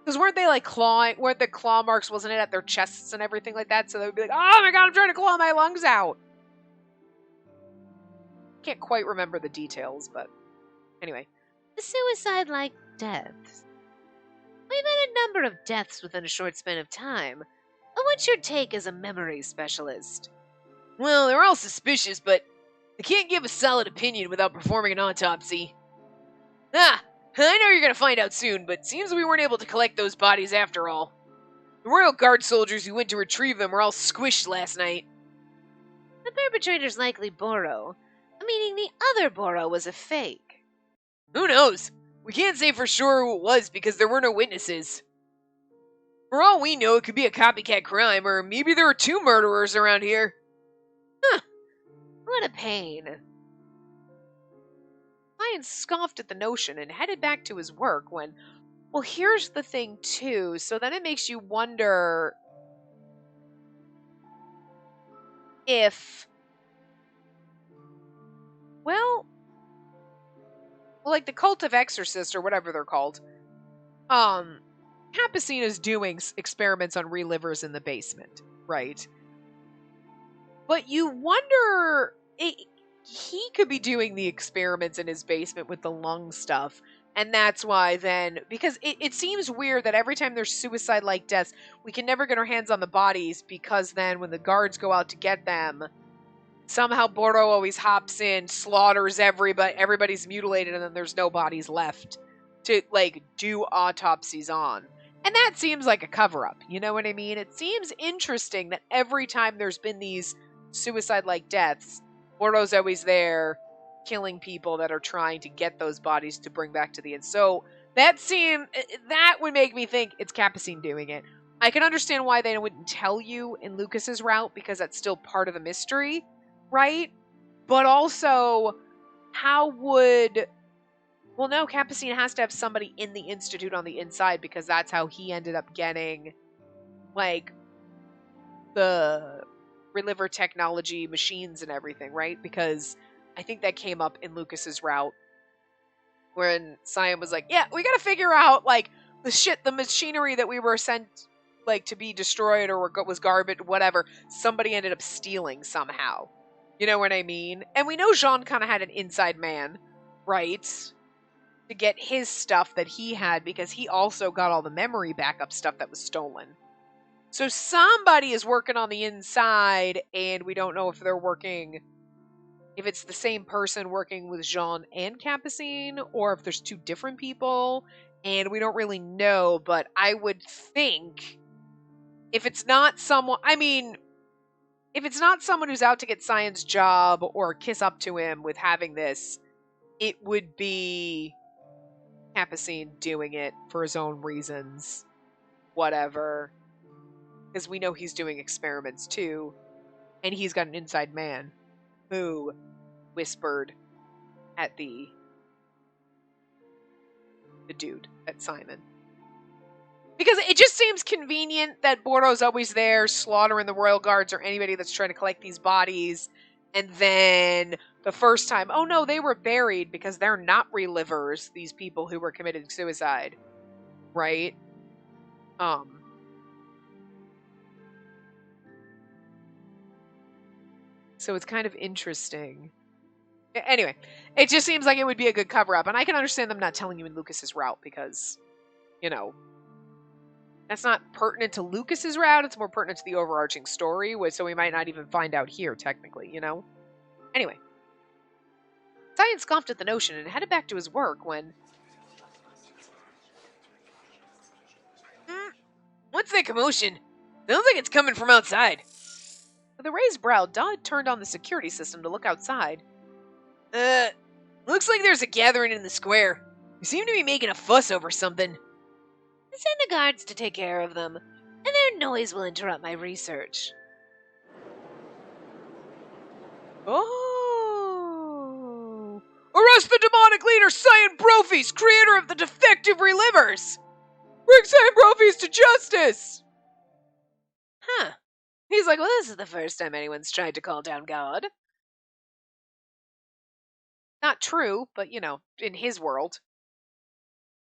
because weren't they like clawing? Weren't the claw marks? Wasn't it at their chests and everything like that? So they would be like, "Oh my god, I'm trying to claw my lungs out." Can't quite remember the details, but anyway, The suicide-like deaths. We've had a number of deaths within a short span of time. What's your take as a memory specialist? Well, they're all suspicious, but I can't give a solid opinion without performing an autopsy. Ah, I know you're gonna find out soon, but seems we weren't able to collect those bodies after all. The Royal Guard soldiers who went to retrieve them were all squished last night. The perpetrator's likely Boro, meaning the other Boro was a fake. Who knows? We can't say for sure who it was because there were no witnesses. For all we know, it could be a copycat crime, or maybe there were two murderers around here. What a pain. Cian scoffed at the notion and headed back to his work when, well, here's the thing too, so then it makes you wonder if, well, like the Cult of Exorcist or whatever they're called, Capucina's doing experiments on relivers in the basement, right? But you wonder, he could be doing the experiments in his basement with the lung stuff, and that's why then, because it seems weird that every time there's suicide-like deaths, we can never get our hands on the bodies, because then when the guards go out to get them, somehow Boro always hops in, slaughters everybody, everybody's mutilated, and then there's no bodies left to, like, do autopsies on. And that seems like a cover-up, you know what I mean? It seems interesting that every time there's been these suicide-like deaths, Boro's always there, killing people that are trying to get those bodies to bring back to the end. So, that would make me think it's Capucine doing it. I can understand why they wouldn't tell you in Lucas's route, because that's still part of the mystery, right? But also, well, no, Capucine has to have somebody in the Institute on the inside, because that's how he ended up getting, like, the reliver technology machines and everything, right? Because I think that came up in Lucas's route, when Cian was like, yeah, we gotta figure out, like, the machinery that we were sent, like, to be destroyed or was garbage, whatever, somebody ended up stealing somehow. You know what I mean? And we know Jean kind of had an inside man, right? To get his stuff that he had, because he also got all the memory backup stuff that was stolen. So somebody is working on the inside, and we don't know if if it's the same person working with Jean and Capucine, or if there's two different people, and we don't really know, but I would think if it's not someone who's out to get Cian's job or kiss up to him with having this, it would be Capucine doing it for his own reasons. Whatever. Because we know he's doing experiments too, and he's got an inside man who whispered at the dude, at Simon. Because it just seems convenient that Bordo's always there slaughtering the royal guards or anybody that's trying to collect these bodies, and then the first time, oh no, they were buried because they're not relivers, these people who were committed suicide. Right? So it's kind of interesting. Anyway, it just seems like it would be a good cover-up, and I can understand them not telling you in Lucas's route, because, you know, that's not pertinent to Lucas's route, it's more pertinent to the overarching story, so we might not even find out here, technically, you know? Anyway. Cian scoffed at the notion and headed back to his work when... What's that commotion? Sounds like it's coming from outside. With a raised brow, Dodd turned on the security system to look outside. Looks like there's a gathering in the square. We seem to be making a fuss over something. Send the guards to take care of them, and their noise will interrupt my research. Oh! Arrest the demonic leader, Cian Brophies, creator of the defective relivers! Bring Cian Brophies to justice! Huh. He's like, well, this is the first time anyone's tried to call down God. Not true, but, you know, in his world.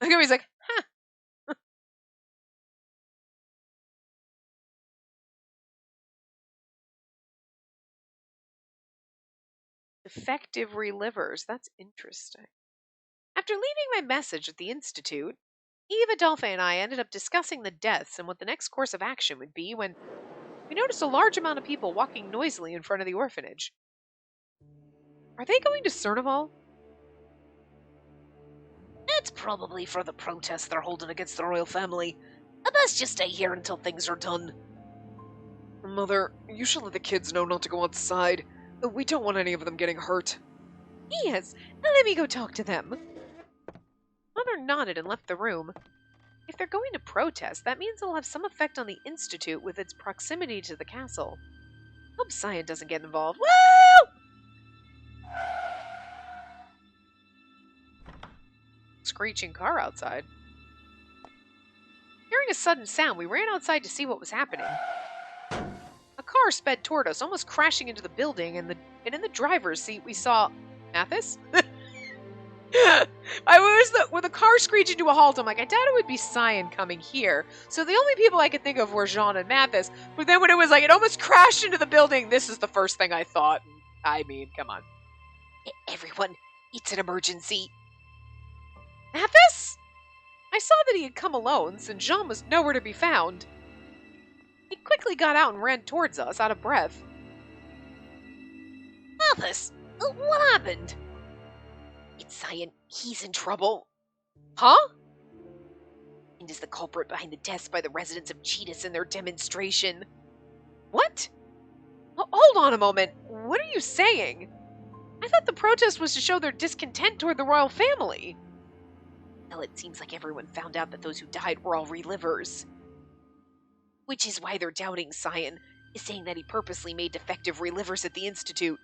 He's like, huh. Defective relivers. That's interesting. After leaving my message at the Institute, Eve, Adolphe, and I ended up discussing the deaths and what the next course of action would be when we noticed a large amount of people walking noisily in front of the orphanage. Are they going to Cernival? That's probably for the protest they're holding against the royal family. I best just stay here until things are done. Mother, you should let the kids know not to go outside. We don't want any of them getting hurt. Yes, now let me go talk to them. Mother nodded and left the room. If they're going to protest, that means it'll have some effect on the Institute with its proximity to the castle. Hope Cian doesn't get involved. Woo! Screeching car outside. Hearing a sudden sound, we ran outside to see what was happening. A car sped toward us, almost crashing into the building, and in the driver's seat we saw... Mathis? With the car screeching to a halt, I'm like, I doubt it would be Cian coming here. So the only people I could think of were Jean and Mathis. But then when it was like, it almost crashed into the building, this is the first thing I thought. I mean, come on. Everyone, it's an emergency. Mathis? I saw that he had come alone, since Jean was nowhere to be found. He quickly got out and ran towards us, out of breath. Mathis, what happened? It's Cian. He's in trouble. Huh? And is the culprit behind the deaths by the residents of Cheetahs in their demonstration. What? Hold on a moment. What are you saying? I thought the protest was to show their discontent toward the royal family. Well, it seems like everyone found out that those who died were all relivers. Which is why they're doubting Cian, is saying that he purposely made defective relivers at the Institute.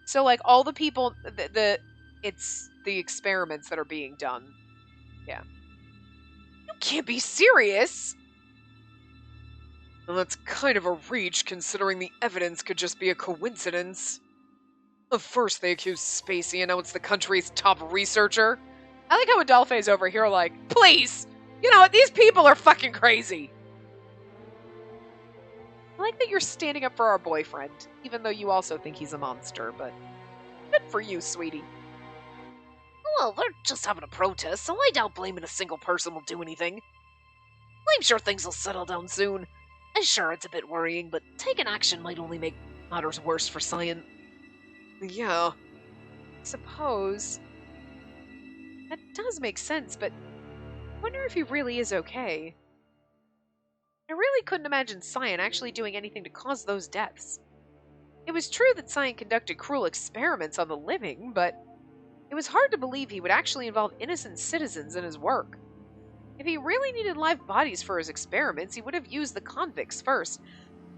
So, like, all the people, it's the experiments that are being done. Yeah. You can't be serious! And that's kind of a reach, considering the evidence could just be a coincidence. At first they accused Spacey, and now it's the country's top researcher. I like how Adolphe's over here like, please! You know what? These people are fucking crazy! I like that you're standing up for our boyfriend, even though you also think he's a monster, but good for you, sweetie. Well, they're just having a protest, so I doubt blaming a single person will do anything. I'm sure things will settle down soon. Sure, it's a bit worrying, but taking action might only make matters worse for Cian. Yeah. Suppose. That does make sense, but I wonder if he really is okay. I really couldn't imagine Cian actually doing anything to cause those deaths. It was true that Cian conducted cruel experiments on the living, but it was hard to believe he would actually involve innocent citizens in his work. If he really needed live bodies for his experiments, he would have used the convicts first.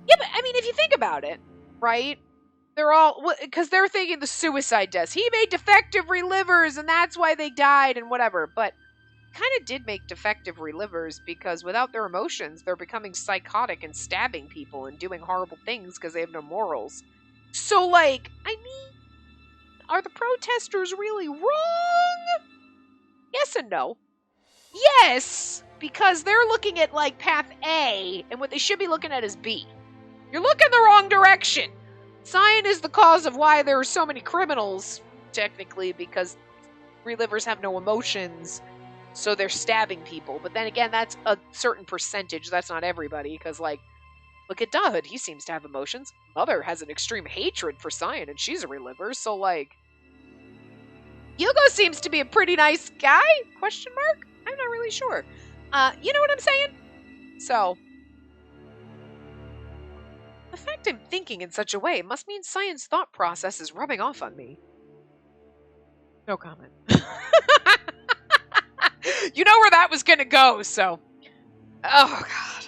Yeah, but I mean, if you think about it, right? They're all, because they're thinking the suicide deaths. He made defective relivers, and that's why they died, and whatever. But kind of did make defective relivers, because without their emotions, they're becoming psychotic and stabbing people and doing horrible things because they have no morals. So, like, I mean, are the protesters really wrong? Yes and no. Yes, because they're looking at, like, path A, and what they should be looking at is B. You're looking the wrong direction. Cian is the cause of why there are so many criminals, technically, because relivers have no emotions, so they're stabbing people. But then again, that's a certain percentage. That's not everybody, because, like, look at Dahood. He seems to have emotions. Mother has an extreme hatred for Cian, and she's a reliver, so, like, Hugo seems to be a pretty nice guy? Question mark? I'm not really sure. You know what I'm saying? So, the fact I'm thinking in such a way must mean Cian's thought process is rubbing off on me. No comment. You know where that was gonna go, so. Oh, God.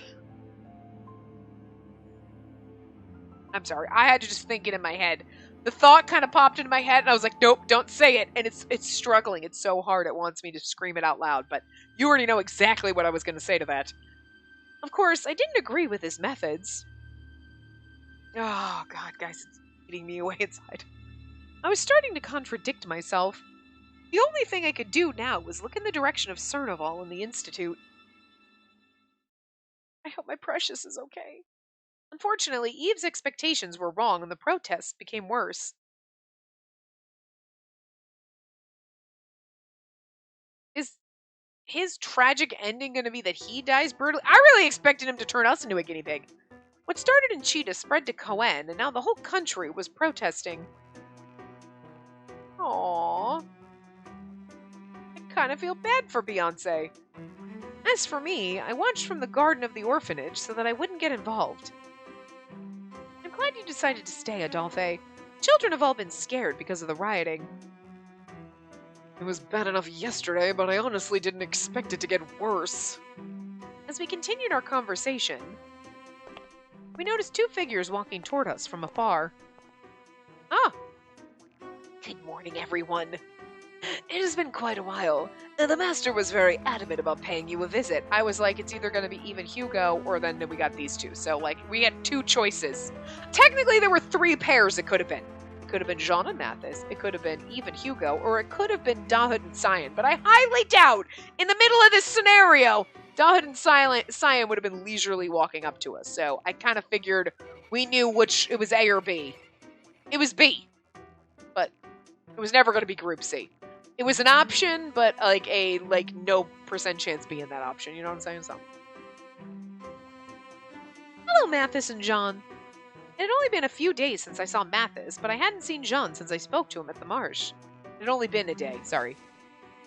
I'm sorry. I had to just think it in my head. The thought kind of popped into my head, and I was like, nope, don't say it. And it's struggling. It's so hard it wants me to scream it out loud, but you already know exactly what I was going to say to that. Of course, I didn't agree with his methods. Oh, God, guys, it's eating me away inside. I was starting to contradict myself. The only thing I could do now was look in the direction of Cernaval and the Institute. I hope my precious is okay. Unfortunately, Eve's expectations were wrong and the protests became worse. Is his tragic ending going to be that he dies brutally? I really expected him to turn us into a guinea pig. What started in Cheetah spread to Coen, and now the whole country was protesting. Aww. I kind of feel bad for Beyonce. As for me, I watched from the garden of the orphanage so that I wouldn't get involved. I'm glad you decided to stay, Adolphe. Children have all been scared because of the rioting. It was bad enough yesterday, but I honestly didn't expect it to get worse. As we continued our conversation, we noticed two figures walking toward us from afar. Ah! Good morning, everyone. It has been quite a while. The master was very adamant about paying you a visit. I was like, it's either going to be Eve and Hugo, or then we got these two. So, like, we had two choices. Technically, there were three pairs it could have been. It could have been Jean and Mathis, it could have been Eve and Hugo, or it could have been Dahood and Cian. But I highly doubt, in the middle of this scenario, Dahood and Cian would have been leisurely walking up to us. So I kind of figured we knew which it was A or B. It was B. But it was never going to be Group C. It was an option, but no percent chance being that option. You know what I'm saying? So, hello, Mathis and Jean. It had only been a few days since I saw Mathis, but I hadn't seen Jean since I spoke to him at the marsh. It had only been a day. Sorry,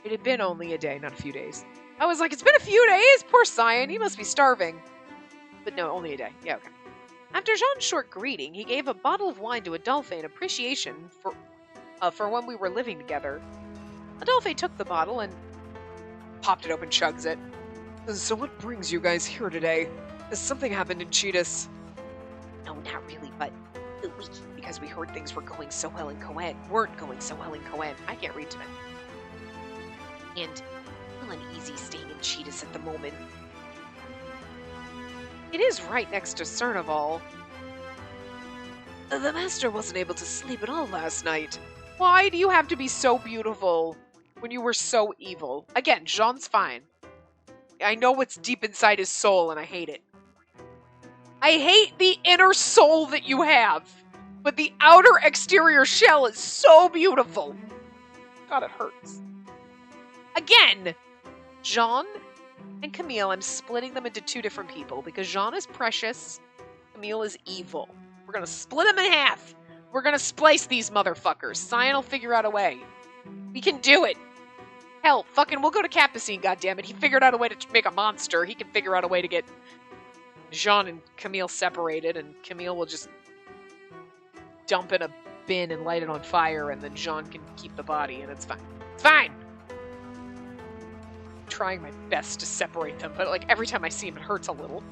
it had been only a day, not a few days. I was like, it's been a few days. Poor Cian, he must be starving. But no, only a day. Yeah, okay. After Jean's short greeting, he gave a bottle of wine to Adolphe in appreciation for when we were living together. Adolphe took the bottle and popped it open, chugs it. So what brings you guys here today? Has something happened in Cheetahs? No, not really, but Because we heard things were going so well in Coen. Weren't going so well in Coen. I can't read tonight. and feel uneasy staying in Cheetahs at the moment. It is right next to Cernival. The master wasn't able to sleep at all last night. Why do you have to be so beautiful when you were so evil? Again, Jean's fine. I know what's deep inside his soul, and I hate it. I hate the inner soul that you have, but the outer exterior shell is so beautiful. God, it hurts. Again, Jean and Camille, I'm splitting them into two different people because Jean is precious, Camille is evil. We're gonna split them in half. We're gonna splice these motherfuckers. Cian will figure out a way. We can do it. Hell, fucking, we'll go to Capucine, goddammit. He figured out a way to make a monster. He can figure out a way to get Jean and Camille separated, and Camille will just dump in a bin and light it on fire, and then Jean can keep the body, and it's fine. It's fine! I'm trying my best to separate them, but like every time I see him, it hurts a little.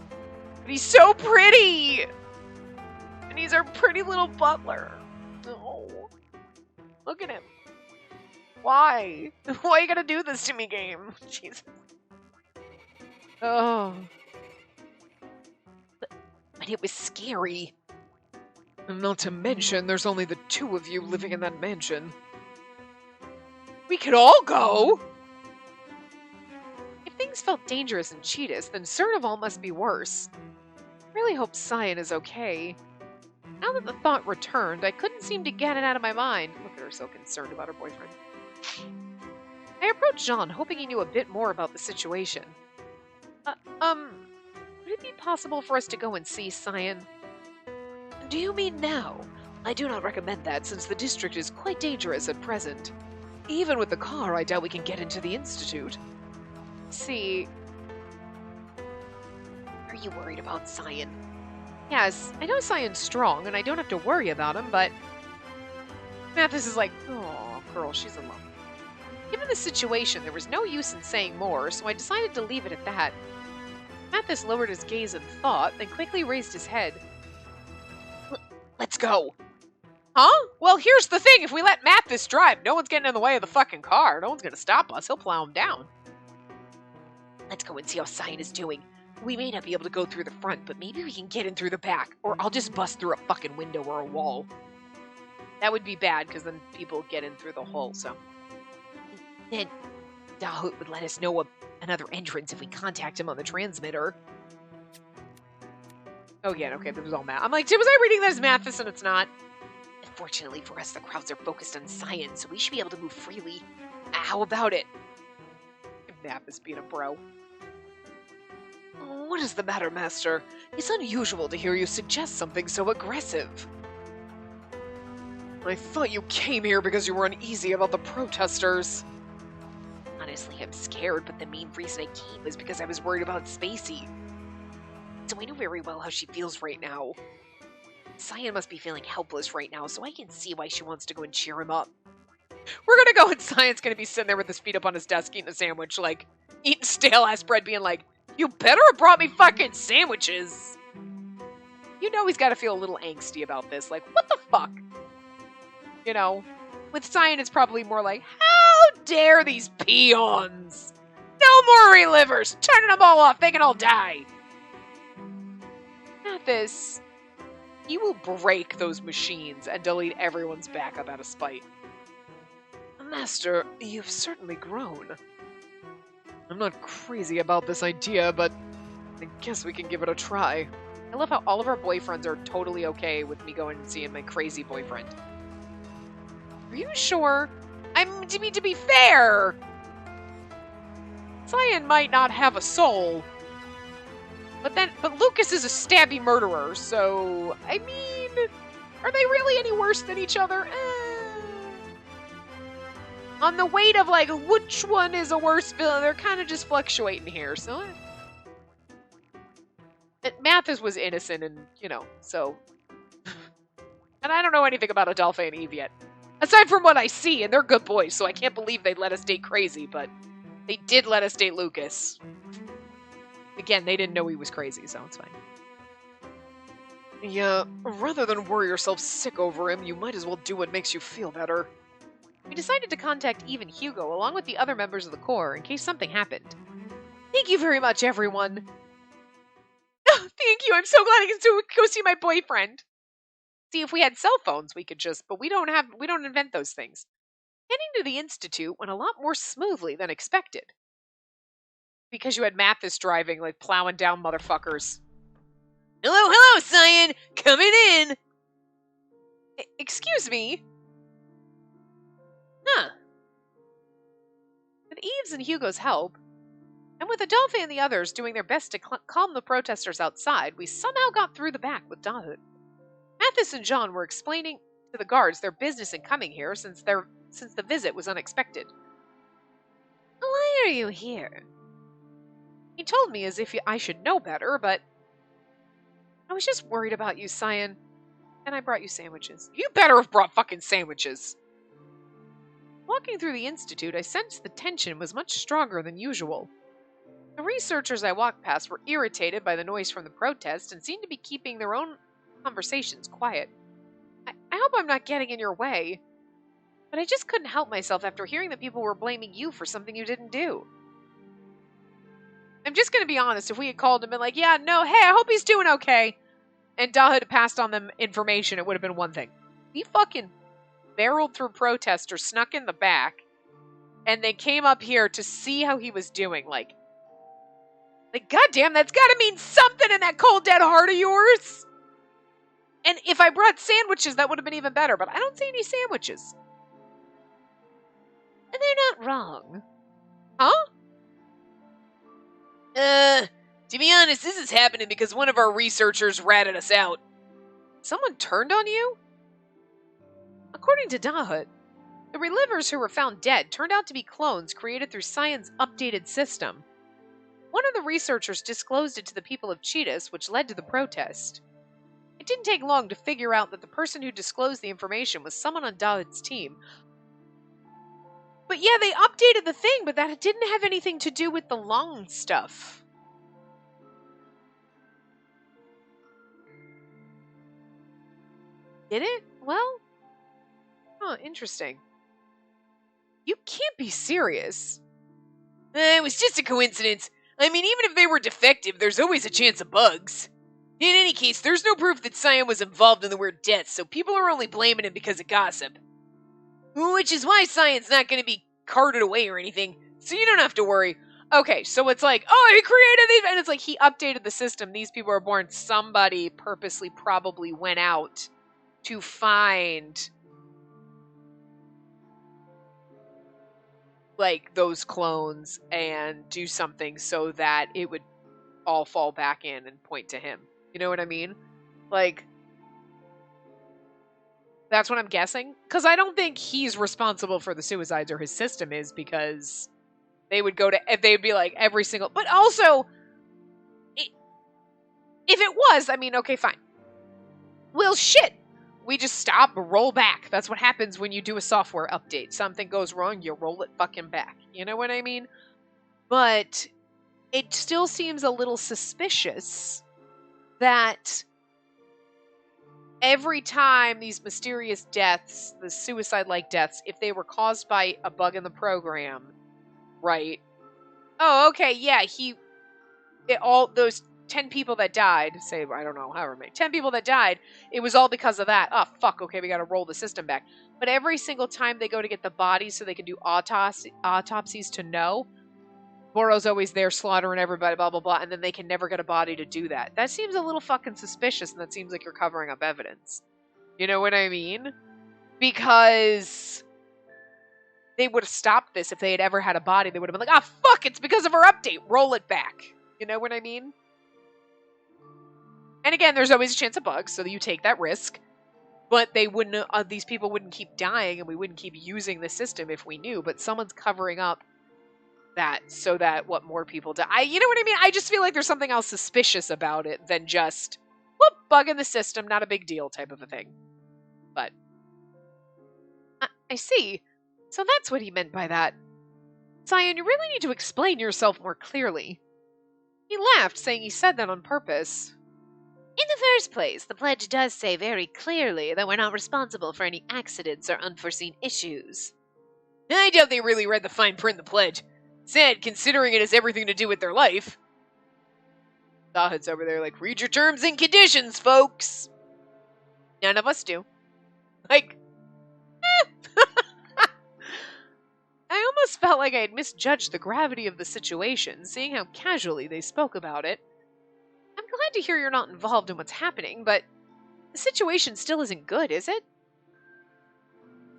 But he's so pretty! And he's our pretty little butler. Oh. Look at him. Why? Why are you gonna do this to me, game? Jesus. Oh. But it was scary. Not to mention, there's only the two of you living in that mansion. We could all go! If things felt dangerous in Cheetahs, then Cernival must be worse. I really hope Cian is okay. Now that the thought returned, I couldn't seem to get it out of my mind. Look at her, so concerned about her boyfriend. I approached Jean, hoping he knew a bit more about the situation. Would it be possible for us to go and see Cian? Do you mean now? I do not recommend that, since the district is quite dangerous at present. Even with the car, I doubt we can get into the Institute. See... Are you worried about Cian? Yes, I know Cian's strong, and I don't have to worry about him, but... Mathis is like, oh, girl, she's in love. Given the situation, there was no use in saying more, so I decided to leave it at that. Mathis lowered his gaze in thought, then quickly raised his head. Let's go. Huh? Well, here's the thing. If we let Mathis drive, no one's getting in the way of the fucking car. No one's gonna stop us. He'll plow him down. Let's go and see how Cian is doing. We may not be able to go through the front, but maybe we can get in through the back, or I'll just bust through a fucking window or a wall. That would be bad, because then people get in through the hole, so... Then Dahut would let us know of another entrance if we contact him on the transmitter. Oh yeah, okay, this was all math. I'm like, was I reading that as Mathis and it's not? Fortunately for us, the crowds are focused on Cian, so we should be able to move freely. How about it? Mathis being a bro. What is the matter, Master? It's unusual to hear you suggest something so aggressive. I thought you came here because you were uneasy about the protesters. Honestly, I'm scared, but the main reason I came was because I was worried about Spacey. So I know very well how she feels right now. Cian must be feeling helpless right now, so I can see why she wants to go and cheer him up. We're gonna go and Cian's gonna be sitting there with his feet up on his desk eating a sandwich, like, eating stale-ass bread, being like, you better have brought me fucking sandwiches! You know he's gotta feel a little angsty about this, like, what the fuck? You know? With Cian, it's probably more like, how dare these peons? No more relivers! Turning them all off, they can all die! Mathis, he will break those machines and delete everyone's backup out of spite. Master, you've certainly grown. I'm not crazy about this idea, but I guess we can give it a try. I love how all of our boyfriends are totally okay with me going and seeing my crazy boyfriend. Are you sure? To be fair, Cian might not have a soul. But Lucas is a stabby murderer, so, I mean, are they really any worse than each other? On the weight of, like, which one is a worse villain, they're kind of just fluctuating here, so... Mathis was innocent, and, you know, so... And I don't know anything about Adolphe and Eve yet. Aside from what I see, and they're good boys, so I can't believe they let us date crazy, but... They did let us date Lucas. Again, they didn't know he was crazy, so it's fine. Yeah, rather than worry yourself sick over him, you might as well do what makes you feel better. We decided to contact Eve and Hugo along with the other members of the Corps in case something happened. Thank you very much, everyone. Thank you, I'm so glad I can go see my boyfriend. See, if we had cell phones, we could just, but we don't invent those things. Getting to the Institute went a lot more smoothly than expected. Because you had Mathis driving, like, plowing down motherfuckers. Hello, Cian! Coming in! Excuse me? Huh. With Eve's and Hugo's help, and with Adolphe and the others doing their best to calm the protesters outside, we somehow got through the back with Dahut. Mathis and John were explaining to the guards their business in coming here since the visit was unexpected. Why are you here? He told me as if I should know better, but I was just worried about you, Cian, and I brought you sandwiches. You better have brought fucking sandwiches! Walking through the Institute, I sensed the tension was much stronger than usual. The researchers I walked past were irritated by the noise from the protest and seemed to be keeping their own conversations quiet. I hope I'm not getting in your way, but I just couldn't help myself after hearing that people were blaming you for something you didn't do. I'm just going to be honest, if we had called him and like, yeah, no, hey, I hope he's doing okay, and Dahut had passed on them information, it would have been one thing. We fucking barreled through protesters, snuck in the back, and they came up here to see how he was doing, like goddamn, that's gotta mean something in that cold dead heart of yours! And if I brought sandwiches, that would have been even better, but I don't see any sandwiches. And they're not wrong. Huh? To be honest, this is happening because one of our researchers ratted us out. Someone turned on you? According to Dahut, the relivers who were found dead turned out to be clones created through Cian's updated system. One of the researchers disclosed it to the people of Cheetahs, which led to the protest. It didn't take long to figure out that the person who disclosed the information was someone on Dahut's team. But yeah, they updated the thing, but that didn't have anything to do with the lung stuff. Did it? Well, interesting. You can't be serious. It was just a coincidence. I mean, even if they were defective, there's always a chance of bugs. In any case, there's no proof that Cian was involved in the weird deaths, so people are only blaming him because of gossip. Which is why Cian's not going to be carted away or anything, so you don't have to worry. Okay, so it's like, oh, he created these, and it's like he updated the system. These people are born. Somebody purposely probably went out to find, like, those clones and do something so that it would all fall back in and point to him. You know what I mean? Like, that's what I'm guessing. Because I don't think he's responsible for the suicides, or his system is, because they would go to, they'd be like every single, but also, if it was, I mean, okay, fine. Well, shit. We just stop, roll back. That's what happens when you do a software update. Something goes wrong, you roll it fucking back. You know what I mean? But it still seems a little suspicious that every time these mysterious deaths, the suicide-like deaths, if they were caused by a bug in the program, right? Oh, okay, yeah, all those 10 people that died, say, I don't know, however many, 10 people that died, it was all because of that. Oh, fuck, okay, we gotta roll the system back. But every single time they go to get the bodies so they can do autopsies to know, Boro's always there slaughtering everybody, blah, blah, blah, and then they can never get a body to do that. That seems a little fucking suspicious, and that seems like you're covering up evidence. You know what I mean? Because they would have stopped this if they had ever had a body. They would have been like, fuck, it's because of our update. Roll it back. You know what I mean? And again, there's always a chance of bugs, so you take that risk. But they wouldn't, these people wouldn't keep dying, and we wouldn't keep using the system if we knew. But someone's covering up that so that more people die. You know what I mean? I just feel like there's something else suspicious about it than just, whoop, bug in the system, not a big deal type of a thing. But I see. So that's what he meant by that. Cian, you really need to explain yourself more clearly. He laughed, saying he said that on purpose. In the first place, the pledge does say very clearly that we're not responsible for any accidents or unforeseen issues. I doubt they really read the fine print in the pledge. Sad, considering it has everything to do with their life. Dahut's over there like, read your terms and conditions, folks! None of us do. Like, I almost felt like I had misjudged the gravity of the situation, seeing how casually they spoke about it. I'm glad to hear you're not involved in what's happening, but the situation still isn't good, is it?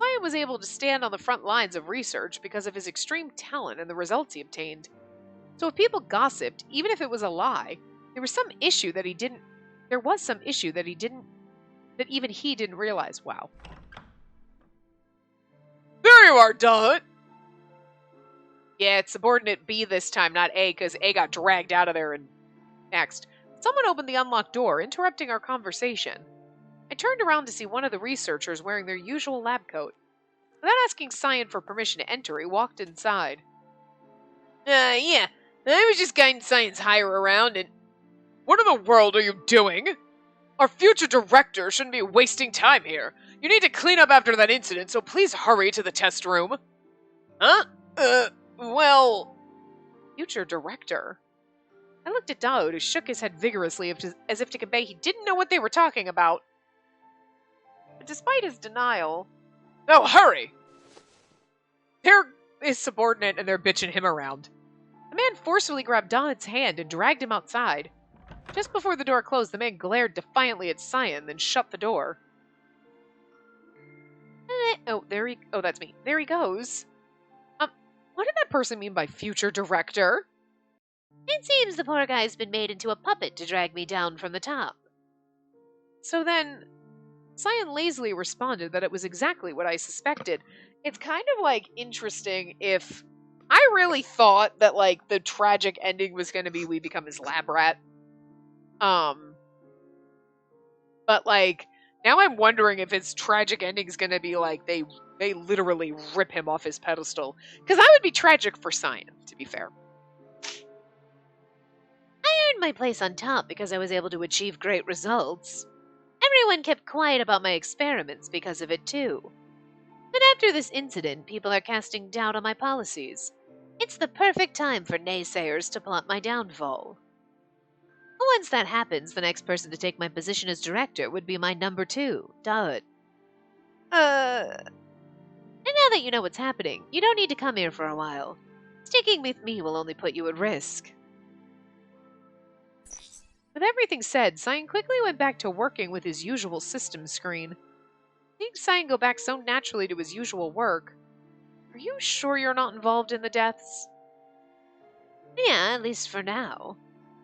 Cian was able to stand on the front lines of research because of his extreme talent and the results he obtained. So if people gossiped, even if it was a lie, there was some issue that even he didn't realize. Wow. there you are, Dahut! Yeah, it's subordinate B this time, not A, because A got dragged out of there and... Next, someone opened the unlocked door, interrupting our conversation. I turned around to see one of the researchers wearing their usual lab coat. Without asking Cian for permission to enter, he walked inside. Yeah, I was just guiding Cian's hire around and... What in the world are you doing? Our future director shouldn't be wasting time here. You need to clean up after that incident, so please hurry to the test room. Huh? Well... Future director? I looked at Dahut, who shook his head vigorously as if to convey he didn't know what they were talking about. But despite his denial... Oh, hurry! They're his subordinate and they're bitching him around. The man forcefully grabbed Dahut's hand and dragged him outside. Just before the door closed, the man glared defiantly at Cian, then shut the door. That's me. There he goes. What did that person mean by future director? It seems the poor guy's been made into a puppet to drag me down from the top. So then, Cian lazily responded that it was exactly what I suspected. It's kind of, interesting if... I really thought that, the tragic ending was going to be we become his lab rat. But, now I'm wondering if his tragic ending is going to be, they literally rip him off his pedestal. Because that would be tragic for Cian, to be fair. I earned my place on top because I was able to achieve great results. Everyone kept quiet about my experiments because of it, too. But after this incident, people are casting doubt on my policies. It's the perfect time for naysayers to plot my downfall. Once that happens, the next person to take my position as director would be my number 2, Dahut. And now that you know what's happening, you don't need to come here for a while. Sticking with me will only put you at risk. With everything said, Cian quickly went back to working with his usual system screen. Seeing Cian go back so naturally to his usual work, are you sure you're not involved in the deaths? Yeah, at least for now.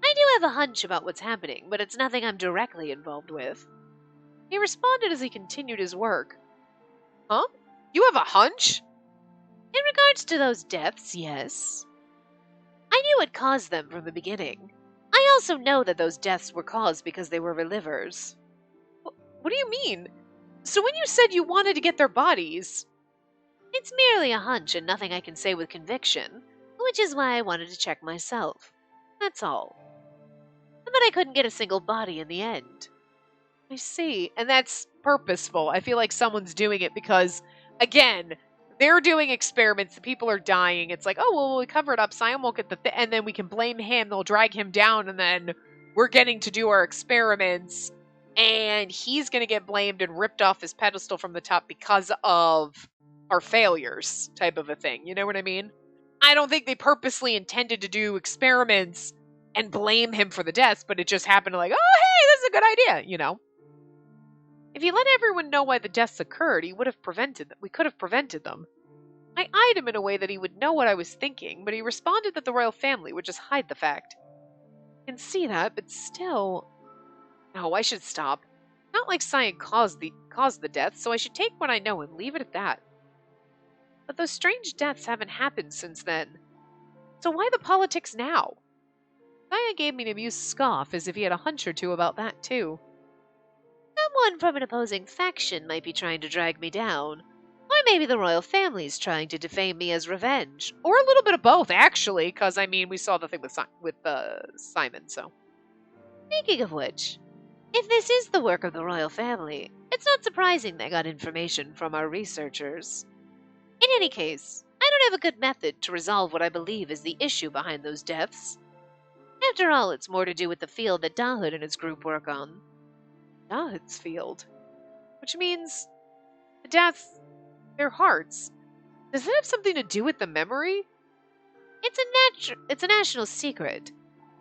I do have a hunch about what's happening, but it's nothing I'm directly involved with. He responded as he continued his work. Huh? You have a hunch? In regards to those deaths, yes. I knew what caused them from the beginning. I also know that those deaths were caused because they were relivers. What do you mean? So when you said you wanted to get their bodies... It's merely a hunch and nothing I can say with conviction, which is why I wanted to check myself. That's all. But I couldn't get a single body in the end. I see, and that's purposeful. I feel like someone's doing it because, again, they're doing experiments, the people are dying. It's like, oh, well, we cover it up, Cian won't get and then we can blame him, they'll drag him down, and then we're getting to do our experiments, and he's going to get blamed and ripped off his pedestal from the top because of our failures, type of a thing. You know what I mean? I don't think they purposely intended to do experiments and blame him for the deaths, but it just happened to oh, hey, this is a good idea, you know? If he let everyone know why the deaths occurred, we could have prevented them. I eyed him in a way that he would know what I was thinking, but he responded that the royal family would just hide the fact. I can see that, but still... No, I should stop. Not like Cian caused the deaths, so I should take what I know and leave it at that. But those strange deaths haven't happened since then. So why the politics now? Cian gave me an amused scoff, as if he had a hunch or two about that, too. Someone from an opposing faction might be trying to drag me down. Or Or maybe the royal family's trying to defame me as revenge. Or a little bit of both, actually, because, I mean, we saw the thing with Simon, so. Speaking of which, if this is the work of the royal family, it's not surprising they got information from our researchers. In any case, I don't have a good method to resolve what I believe is the issue behind those deaths. After all, it's more to do with the field that Dahood and his group work on. Dahood's field? Which means the deaths, their hearts. Does it have something to do with the memory? It's a national secret.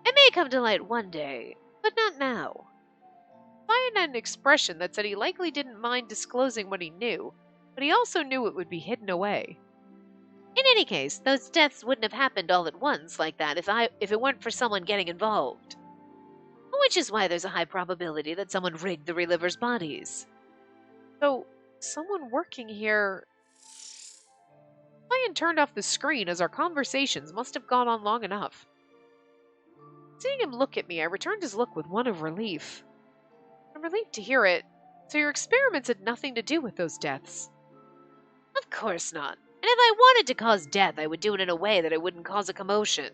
It may come to light one day, but not now. Cian had an expression that said he likely didn't mind disclosing what he knew, but he also knew it would be hidden away. In any case, those deaths wouldn't have happened all at once like that if it weren't for someone getting involved. Which is why there's a high probability that someone rigged the relivers' bodies. So, someone working here... Cian turned off the screen as our conversations must have gone on long enough. Seeing him look at me, I returned his look with one of relief. I'm relieved to hear it. So your experiments had nothing to do with those deaths? Of course not. And if I wanted to cause death, I would do it in a way that it wouldn't cause a commotion.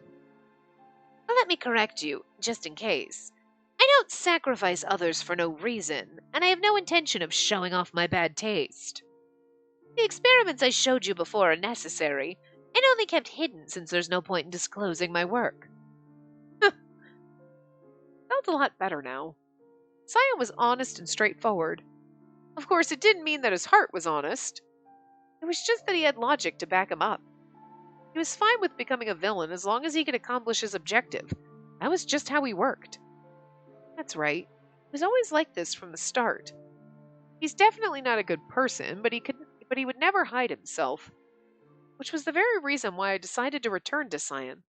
Well, let me correct you, just in case. I don't sacrifice others for no reason, and I have no intention of showing off my bad taste. The experiments I showed you before are necessary, and only kept hidden since there's no point in disclosing my work. Felt a lot better now. Cian was honest and straightforward. Of course, it didn't mean that his heart was honest. It was just that he had logic to back him up. He was fine with becoming a villain as long as he could accomplish his objective. That was just how he worked. That's right. He was always like this from the start. He's definitely not a good person, but he would never hide himself. Which was the very reason why I decided to return to Cian.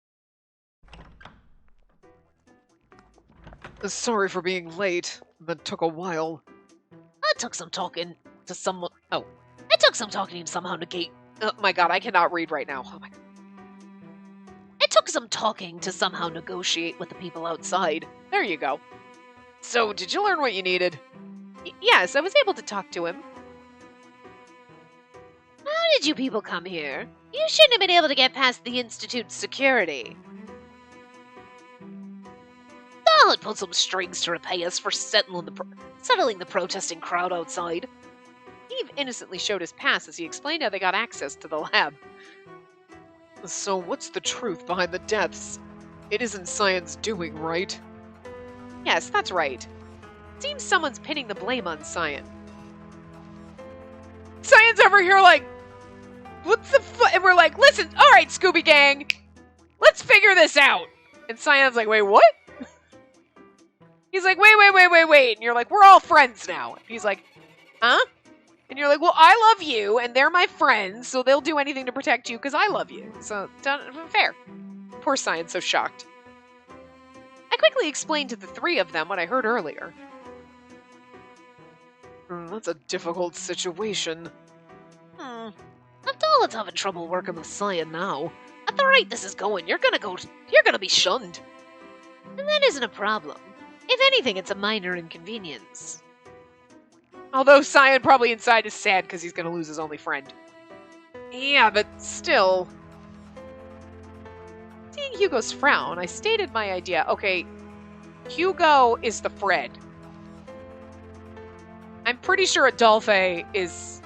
Sorry for being late. That took a while. It took some talking to someone. Oh, it took some talking to somehow negate. Oh my god, I cannot read right now. Oh my god. It took some talking to somehow negotiate with the people outside. There you go. So, did you learn what you needed? Yes, I was able to talk to him. How did you people come here? You shouldn't have been able to get past the Institute's security. Dahood pulled some strings to repay us for settling the protesting crowd outside. Eve innocently showed his pass as he explained how they got access to the lab. So what's the truth behind the deaths? It isn't Cian's doing, right? Yes, that's right. Seems someone's pinning the blame on Cian. Cian's over here like, what's the And we're like, listen, alright, Scooby Gang, let's figure this out. And Cian's like, wait, what? He's like, wait. And you're like, we're all friends now. And he's like, huh? And you're like, well, I love you, and they're my friends, so they'll do anything to protect you because I love you. So, fair. Poor Cian's so shocked. I quickly explained to the three of them what I heard earlier. That's a difficult situation. Abdullah's having trouble working with Cian now. At the rate this is going, you're gonna be shunned. And that isn't a problem. If anything, it's a minor inconvenience. Although Cian probably inside is sad because he's gonna lose his only friend. Yeah, but still. Seeing Hugo's frown, I stated my idea. Okay, Hugo is the Fred. I'm pretty sure Adolphe is...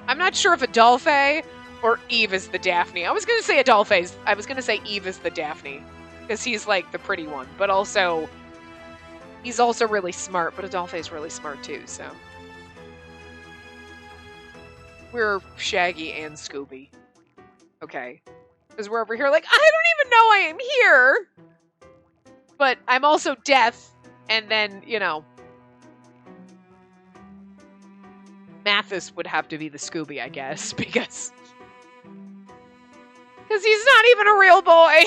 I'm not sure if Adolphe or Eve is the Daphne. I was gonna say Eve is the Daphne. Because he's like the pretty one. But also... he's also really smart, but Adolphe's really smart too, so... We're Shaggy and Scooby. Okay. Because we're over here like, I don't even know I am here! But I'm also deaf, and then, you know... Mathis would have to be the Scooby, I guess, because... Because he's not even a real boy!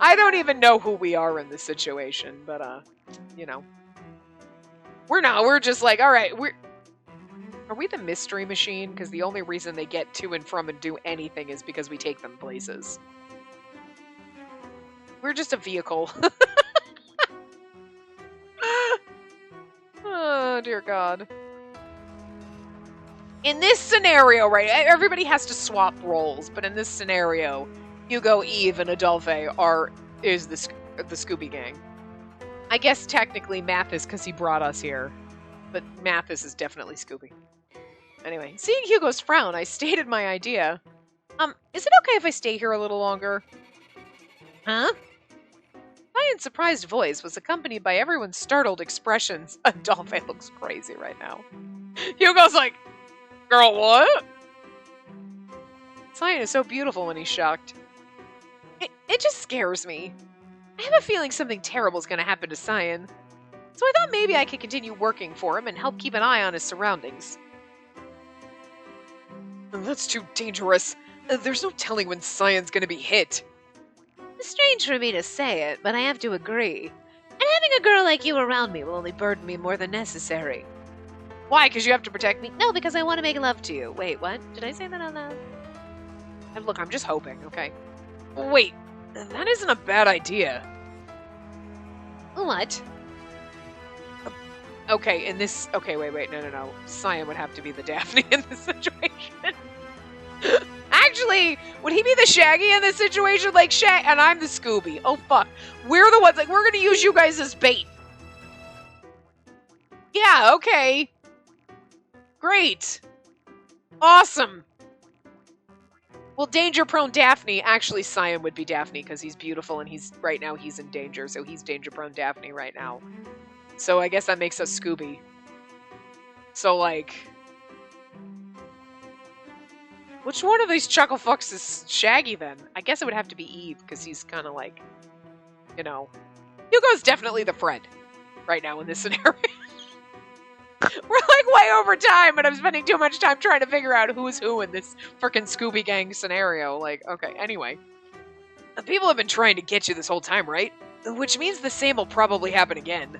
I don't even know who we are in this situation, but, you know. We're just like, alright, are we the mystery machine? Because the only reason they get to and from and do anything is because we take them places. We're just a vehicle. Oh, dear God. in this scenario, right, everybody has to swap roles, but in this scenario, Hugo, Eve, and Adolphe is the Scooby Gang. I guess technically Mathis, because he brought us here, but Mathis is definitely Scooby. Anyway, seeing Hugo's frown, I stated my idea. Is it okay if I stay here a little longer? Huh? Cian's surprised voice was accompanied by everyone's startled expressions. Adolphe looks crazy right now. Hugo's like, girl, what? Cian is so beautiful when he's shocked. It just scares me. I have a feeling something terrible is going to happen to Cian. So I thought maybe I could continue working for him and help keep an eye on his surroundings. That's too dangerous. There's no telling when Cian's going to be hit. It's strange for me to say it, but I have to agree. And having a girl like you around me will only burden me more than necessary. Why? Because you have to protect me? No, because I want to make love to you. Wait, what? Did I say that out loud? Look, I'm just hoping, okay? Wait, that isn't a bad idea. What? Okay, wait, no. Cian would have to be the Daphne in this situation. Actually, would he be the Shaggy in this situation? Like, and I'm the Scooby. Oh, fuck. We're the ones, like, we're gonna use you guys as bait. Yeah, okay. Great. Awesome. Well, danger-prone Daphne. Actually, Cian would be Daphne because he's beautiful and right now he's in danger, so he's danger-prone Daphne right now. So I guess that makes us Scooby. So, like, which one of these chuckle fucks is Shaggy then? I guess it would have to be Eve because he's kind of like, you know, Hugo's definitely the friend right now in this scenario. We're like way over time, but I'm spending too much time trying to figure out who's who in this frickin' Scooby Gang scenario. Like, okay, anyway. People have been trying to get you this whole time, right? Which means the same will probably happen again.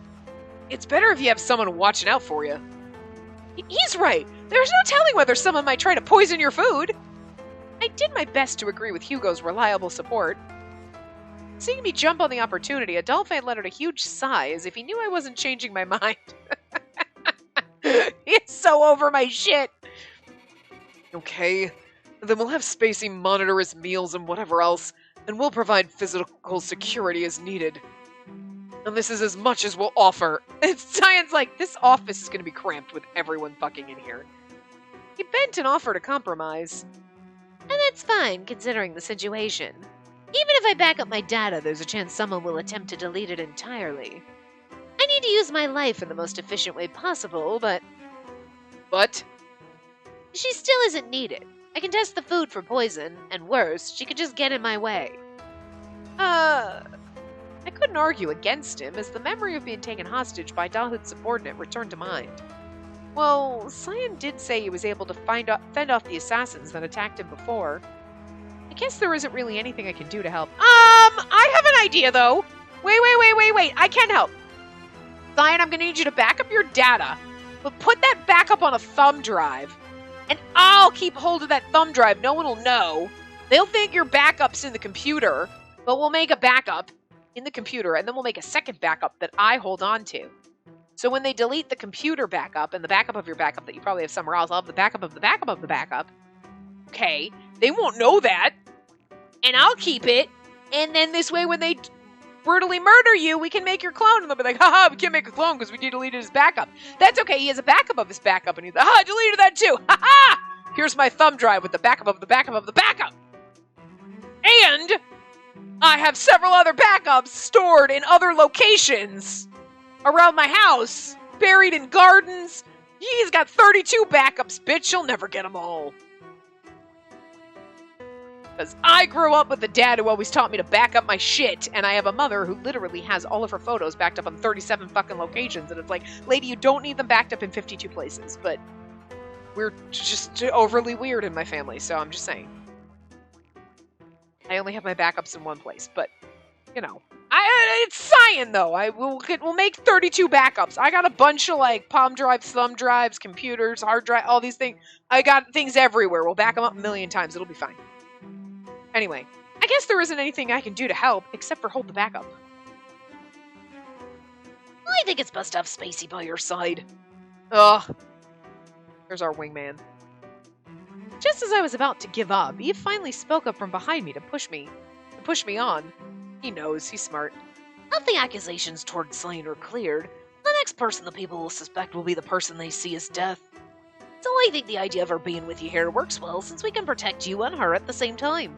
It's better if you have someone watching out for you. He's right. There's no telling whether someone might try to poison your food. I did my best to agree with Hugo's reliable support. Seeing me jump on the opportunity, Adolphe let out a huge sigh as if he knew I wasn't changing my mind. He's so over my shit. Okay, then we'll have Spacey monitor his meals and whatever else, and we'll provide physical security as needed. And this is as much as we'll offer. Cian's like, this office is going to be cramped with everyone fucking in here. He bent and offered a compromise. And that's fine, considering the situation. Even if I back up my data, there's a chance someone will attempt to delete it entirely. I need to use my life in the most efficient way possible, but... But? She still isn't needed. I can test the food for poison, and worse, she could just get in my way. I couldn't argue against him, as the memory of being taken hostage by Dahood's subordinate returned to mind. Well, Cian did say he was able to fend off the assassins that attacked him before. I guess there isn't really anything I can do to help. I have an idea, though! Wait, I can help! Cian, I'm gonna need you to back up your data, but put that backup on a thumb drive, and I'll keep hold of that thumb drive. No one will know. They'll think your backup's in the computer, but we'll make a backup in the computer, and then we'll make a second backup that I hold on to. So when they delete the computer backup and the backup of your backup that you probably have somewhere else, I'll have the backup of the backup of the backup. Okay, they won't know that, and I'll keep it, and then this way when they brutally murder you, we can make your clone, and they'll be like, haha, we can't make a clone because we deleted his backup. That's okay, he has a backup of his backup, and he's like, haha, deleted that too, haha! Here's my thumb drive with the backup of the backup of the backup. And I have several other backups stored in other locations around my house, buried in gardens. He's got 32 backups, bitch, you'll never get them all. Because I grew up with a dad who always taught me to back up my shit, and I have a mother who literally has all of her photos backed up on 37 fucking locations, and it's like, lady, you don't need them backed up in 52 places, but we're just overly weird in my family, so I'm just saying. I only have my backups in one place, but, you know. It's Cian, though. We'll make 32 backups. I got a bunch of, like, palm drives, thumb drives, computers, hard drive, all these things. I got things everywhere. We'll back them up a million times. It'll be fine. Anyway, I guess there isn't anything I can do to help, except for hold the backup. I think it's best to have Spacey by your side. Ugh. There's our wingman. Just as I was about to give up, Eve finally spoke up from behind me to push me on. He knows, he's smart. If the accusations toward Cian are cleared, the next person the people will suspect will be the person they see as death. So I think the idea of her being with you here works well, since we can protect you and her at the same time.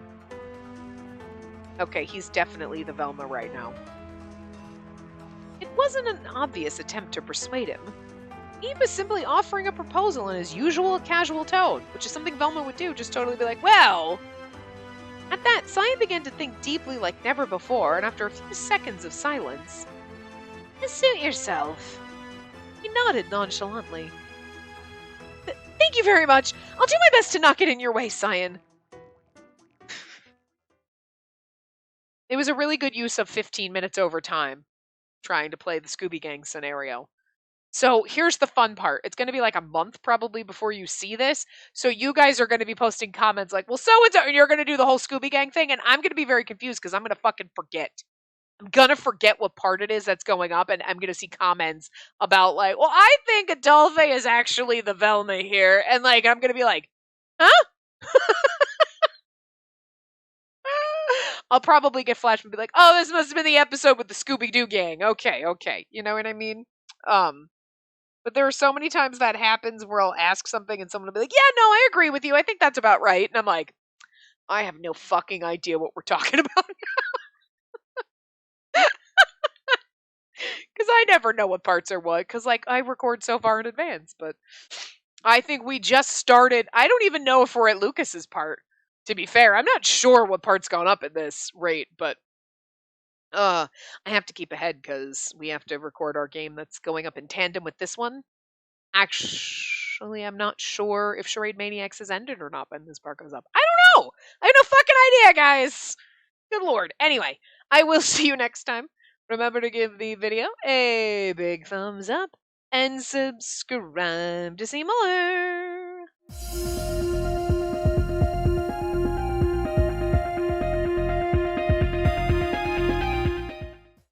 Okay, he's definitely the Velma right now. It wasn't an obvious attempt to persuade him. Eve was simply offering a proposal in his usual casual tone, which is something Velma would do, just totally be like, well... At that, Cian began to think deeply like never before, and after a few seconds of silence... Just suit yourself. He nodded nonchalantly. Thank you very much. I'll do my best to not get in your way, Cian. It was a really good use of 15 minutes overtime trying to play the Scooby Gang scenario. So here's the fun part. It's going to be like a month probably before you see this. So you guys are going to be posting comments like, well, so-and-so, and you're going to do the whole Scooby Gang thing. And I'm going to be very confused because I'm going to fucking forget. I'm going to forget what part it is that's going up. And I'm going to see comments about like, well, I think Adolphe is actually the Velma here. And like, I'm going to be like, huh? I'll probably get flashed and be like, oh, this must have been the episode with the Scooby-Doo gang. Okay. You know what I mean? But there are so many times that happens where I'll ask something and someone will be like, yeah, no, I agree with you. I think that's about right. And I'm like, I have no fucking idea what we're talking about now. Because I never know what parts are what. Because, like, I record so far in advance. But I think we just started. I don't even know if we're at Lucas's part. To be fair, I'm not sure what part's gone up at this rate. But I have to keep ahead because we have to record our game that's going up in tandem with this one. Actually, I'm not sure if Charade Maniacs has ended or not when this part goes up. I don't know! I have no fucking idea, guys! Good lord. Anyway, I will see you next time. Remember to give the video a big thumbs up and subscribe to see more.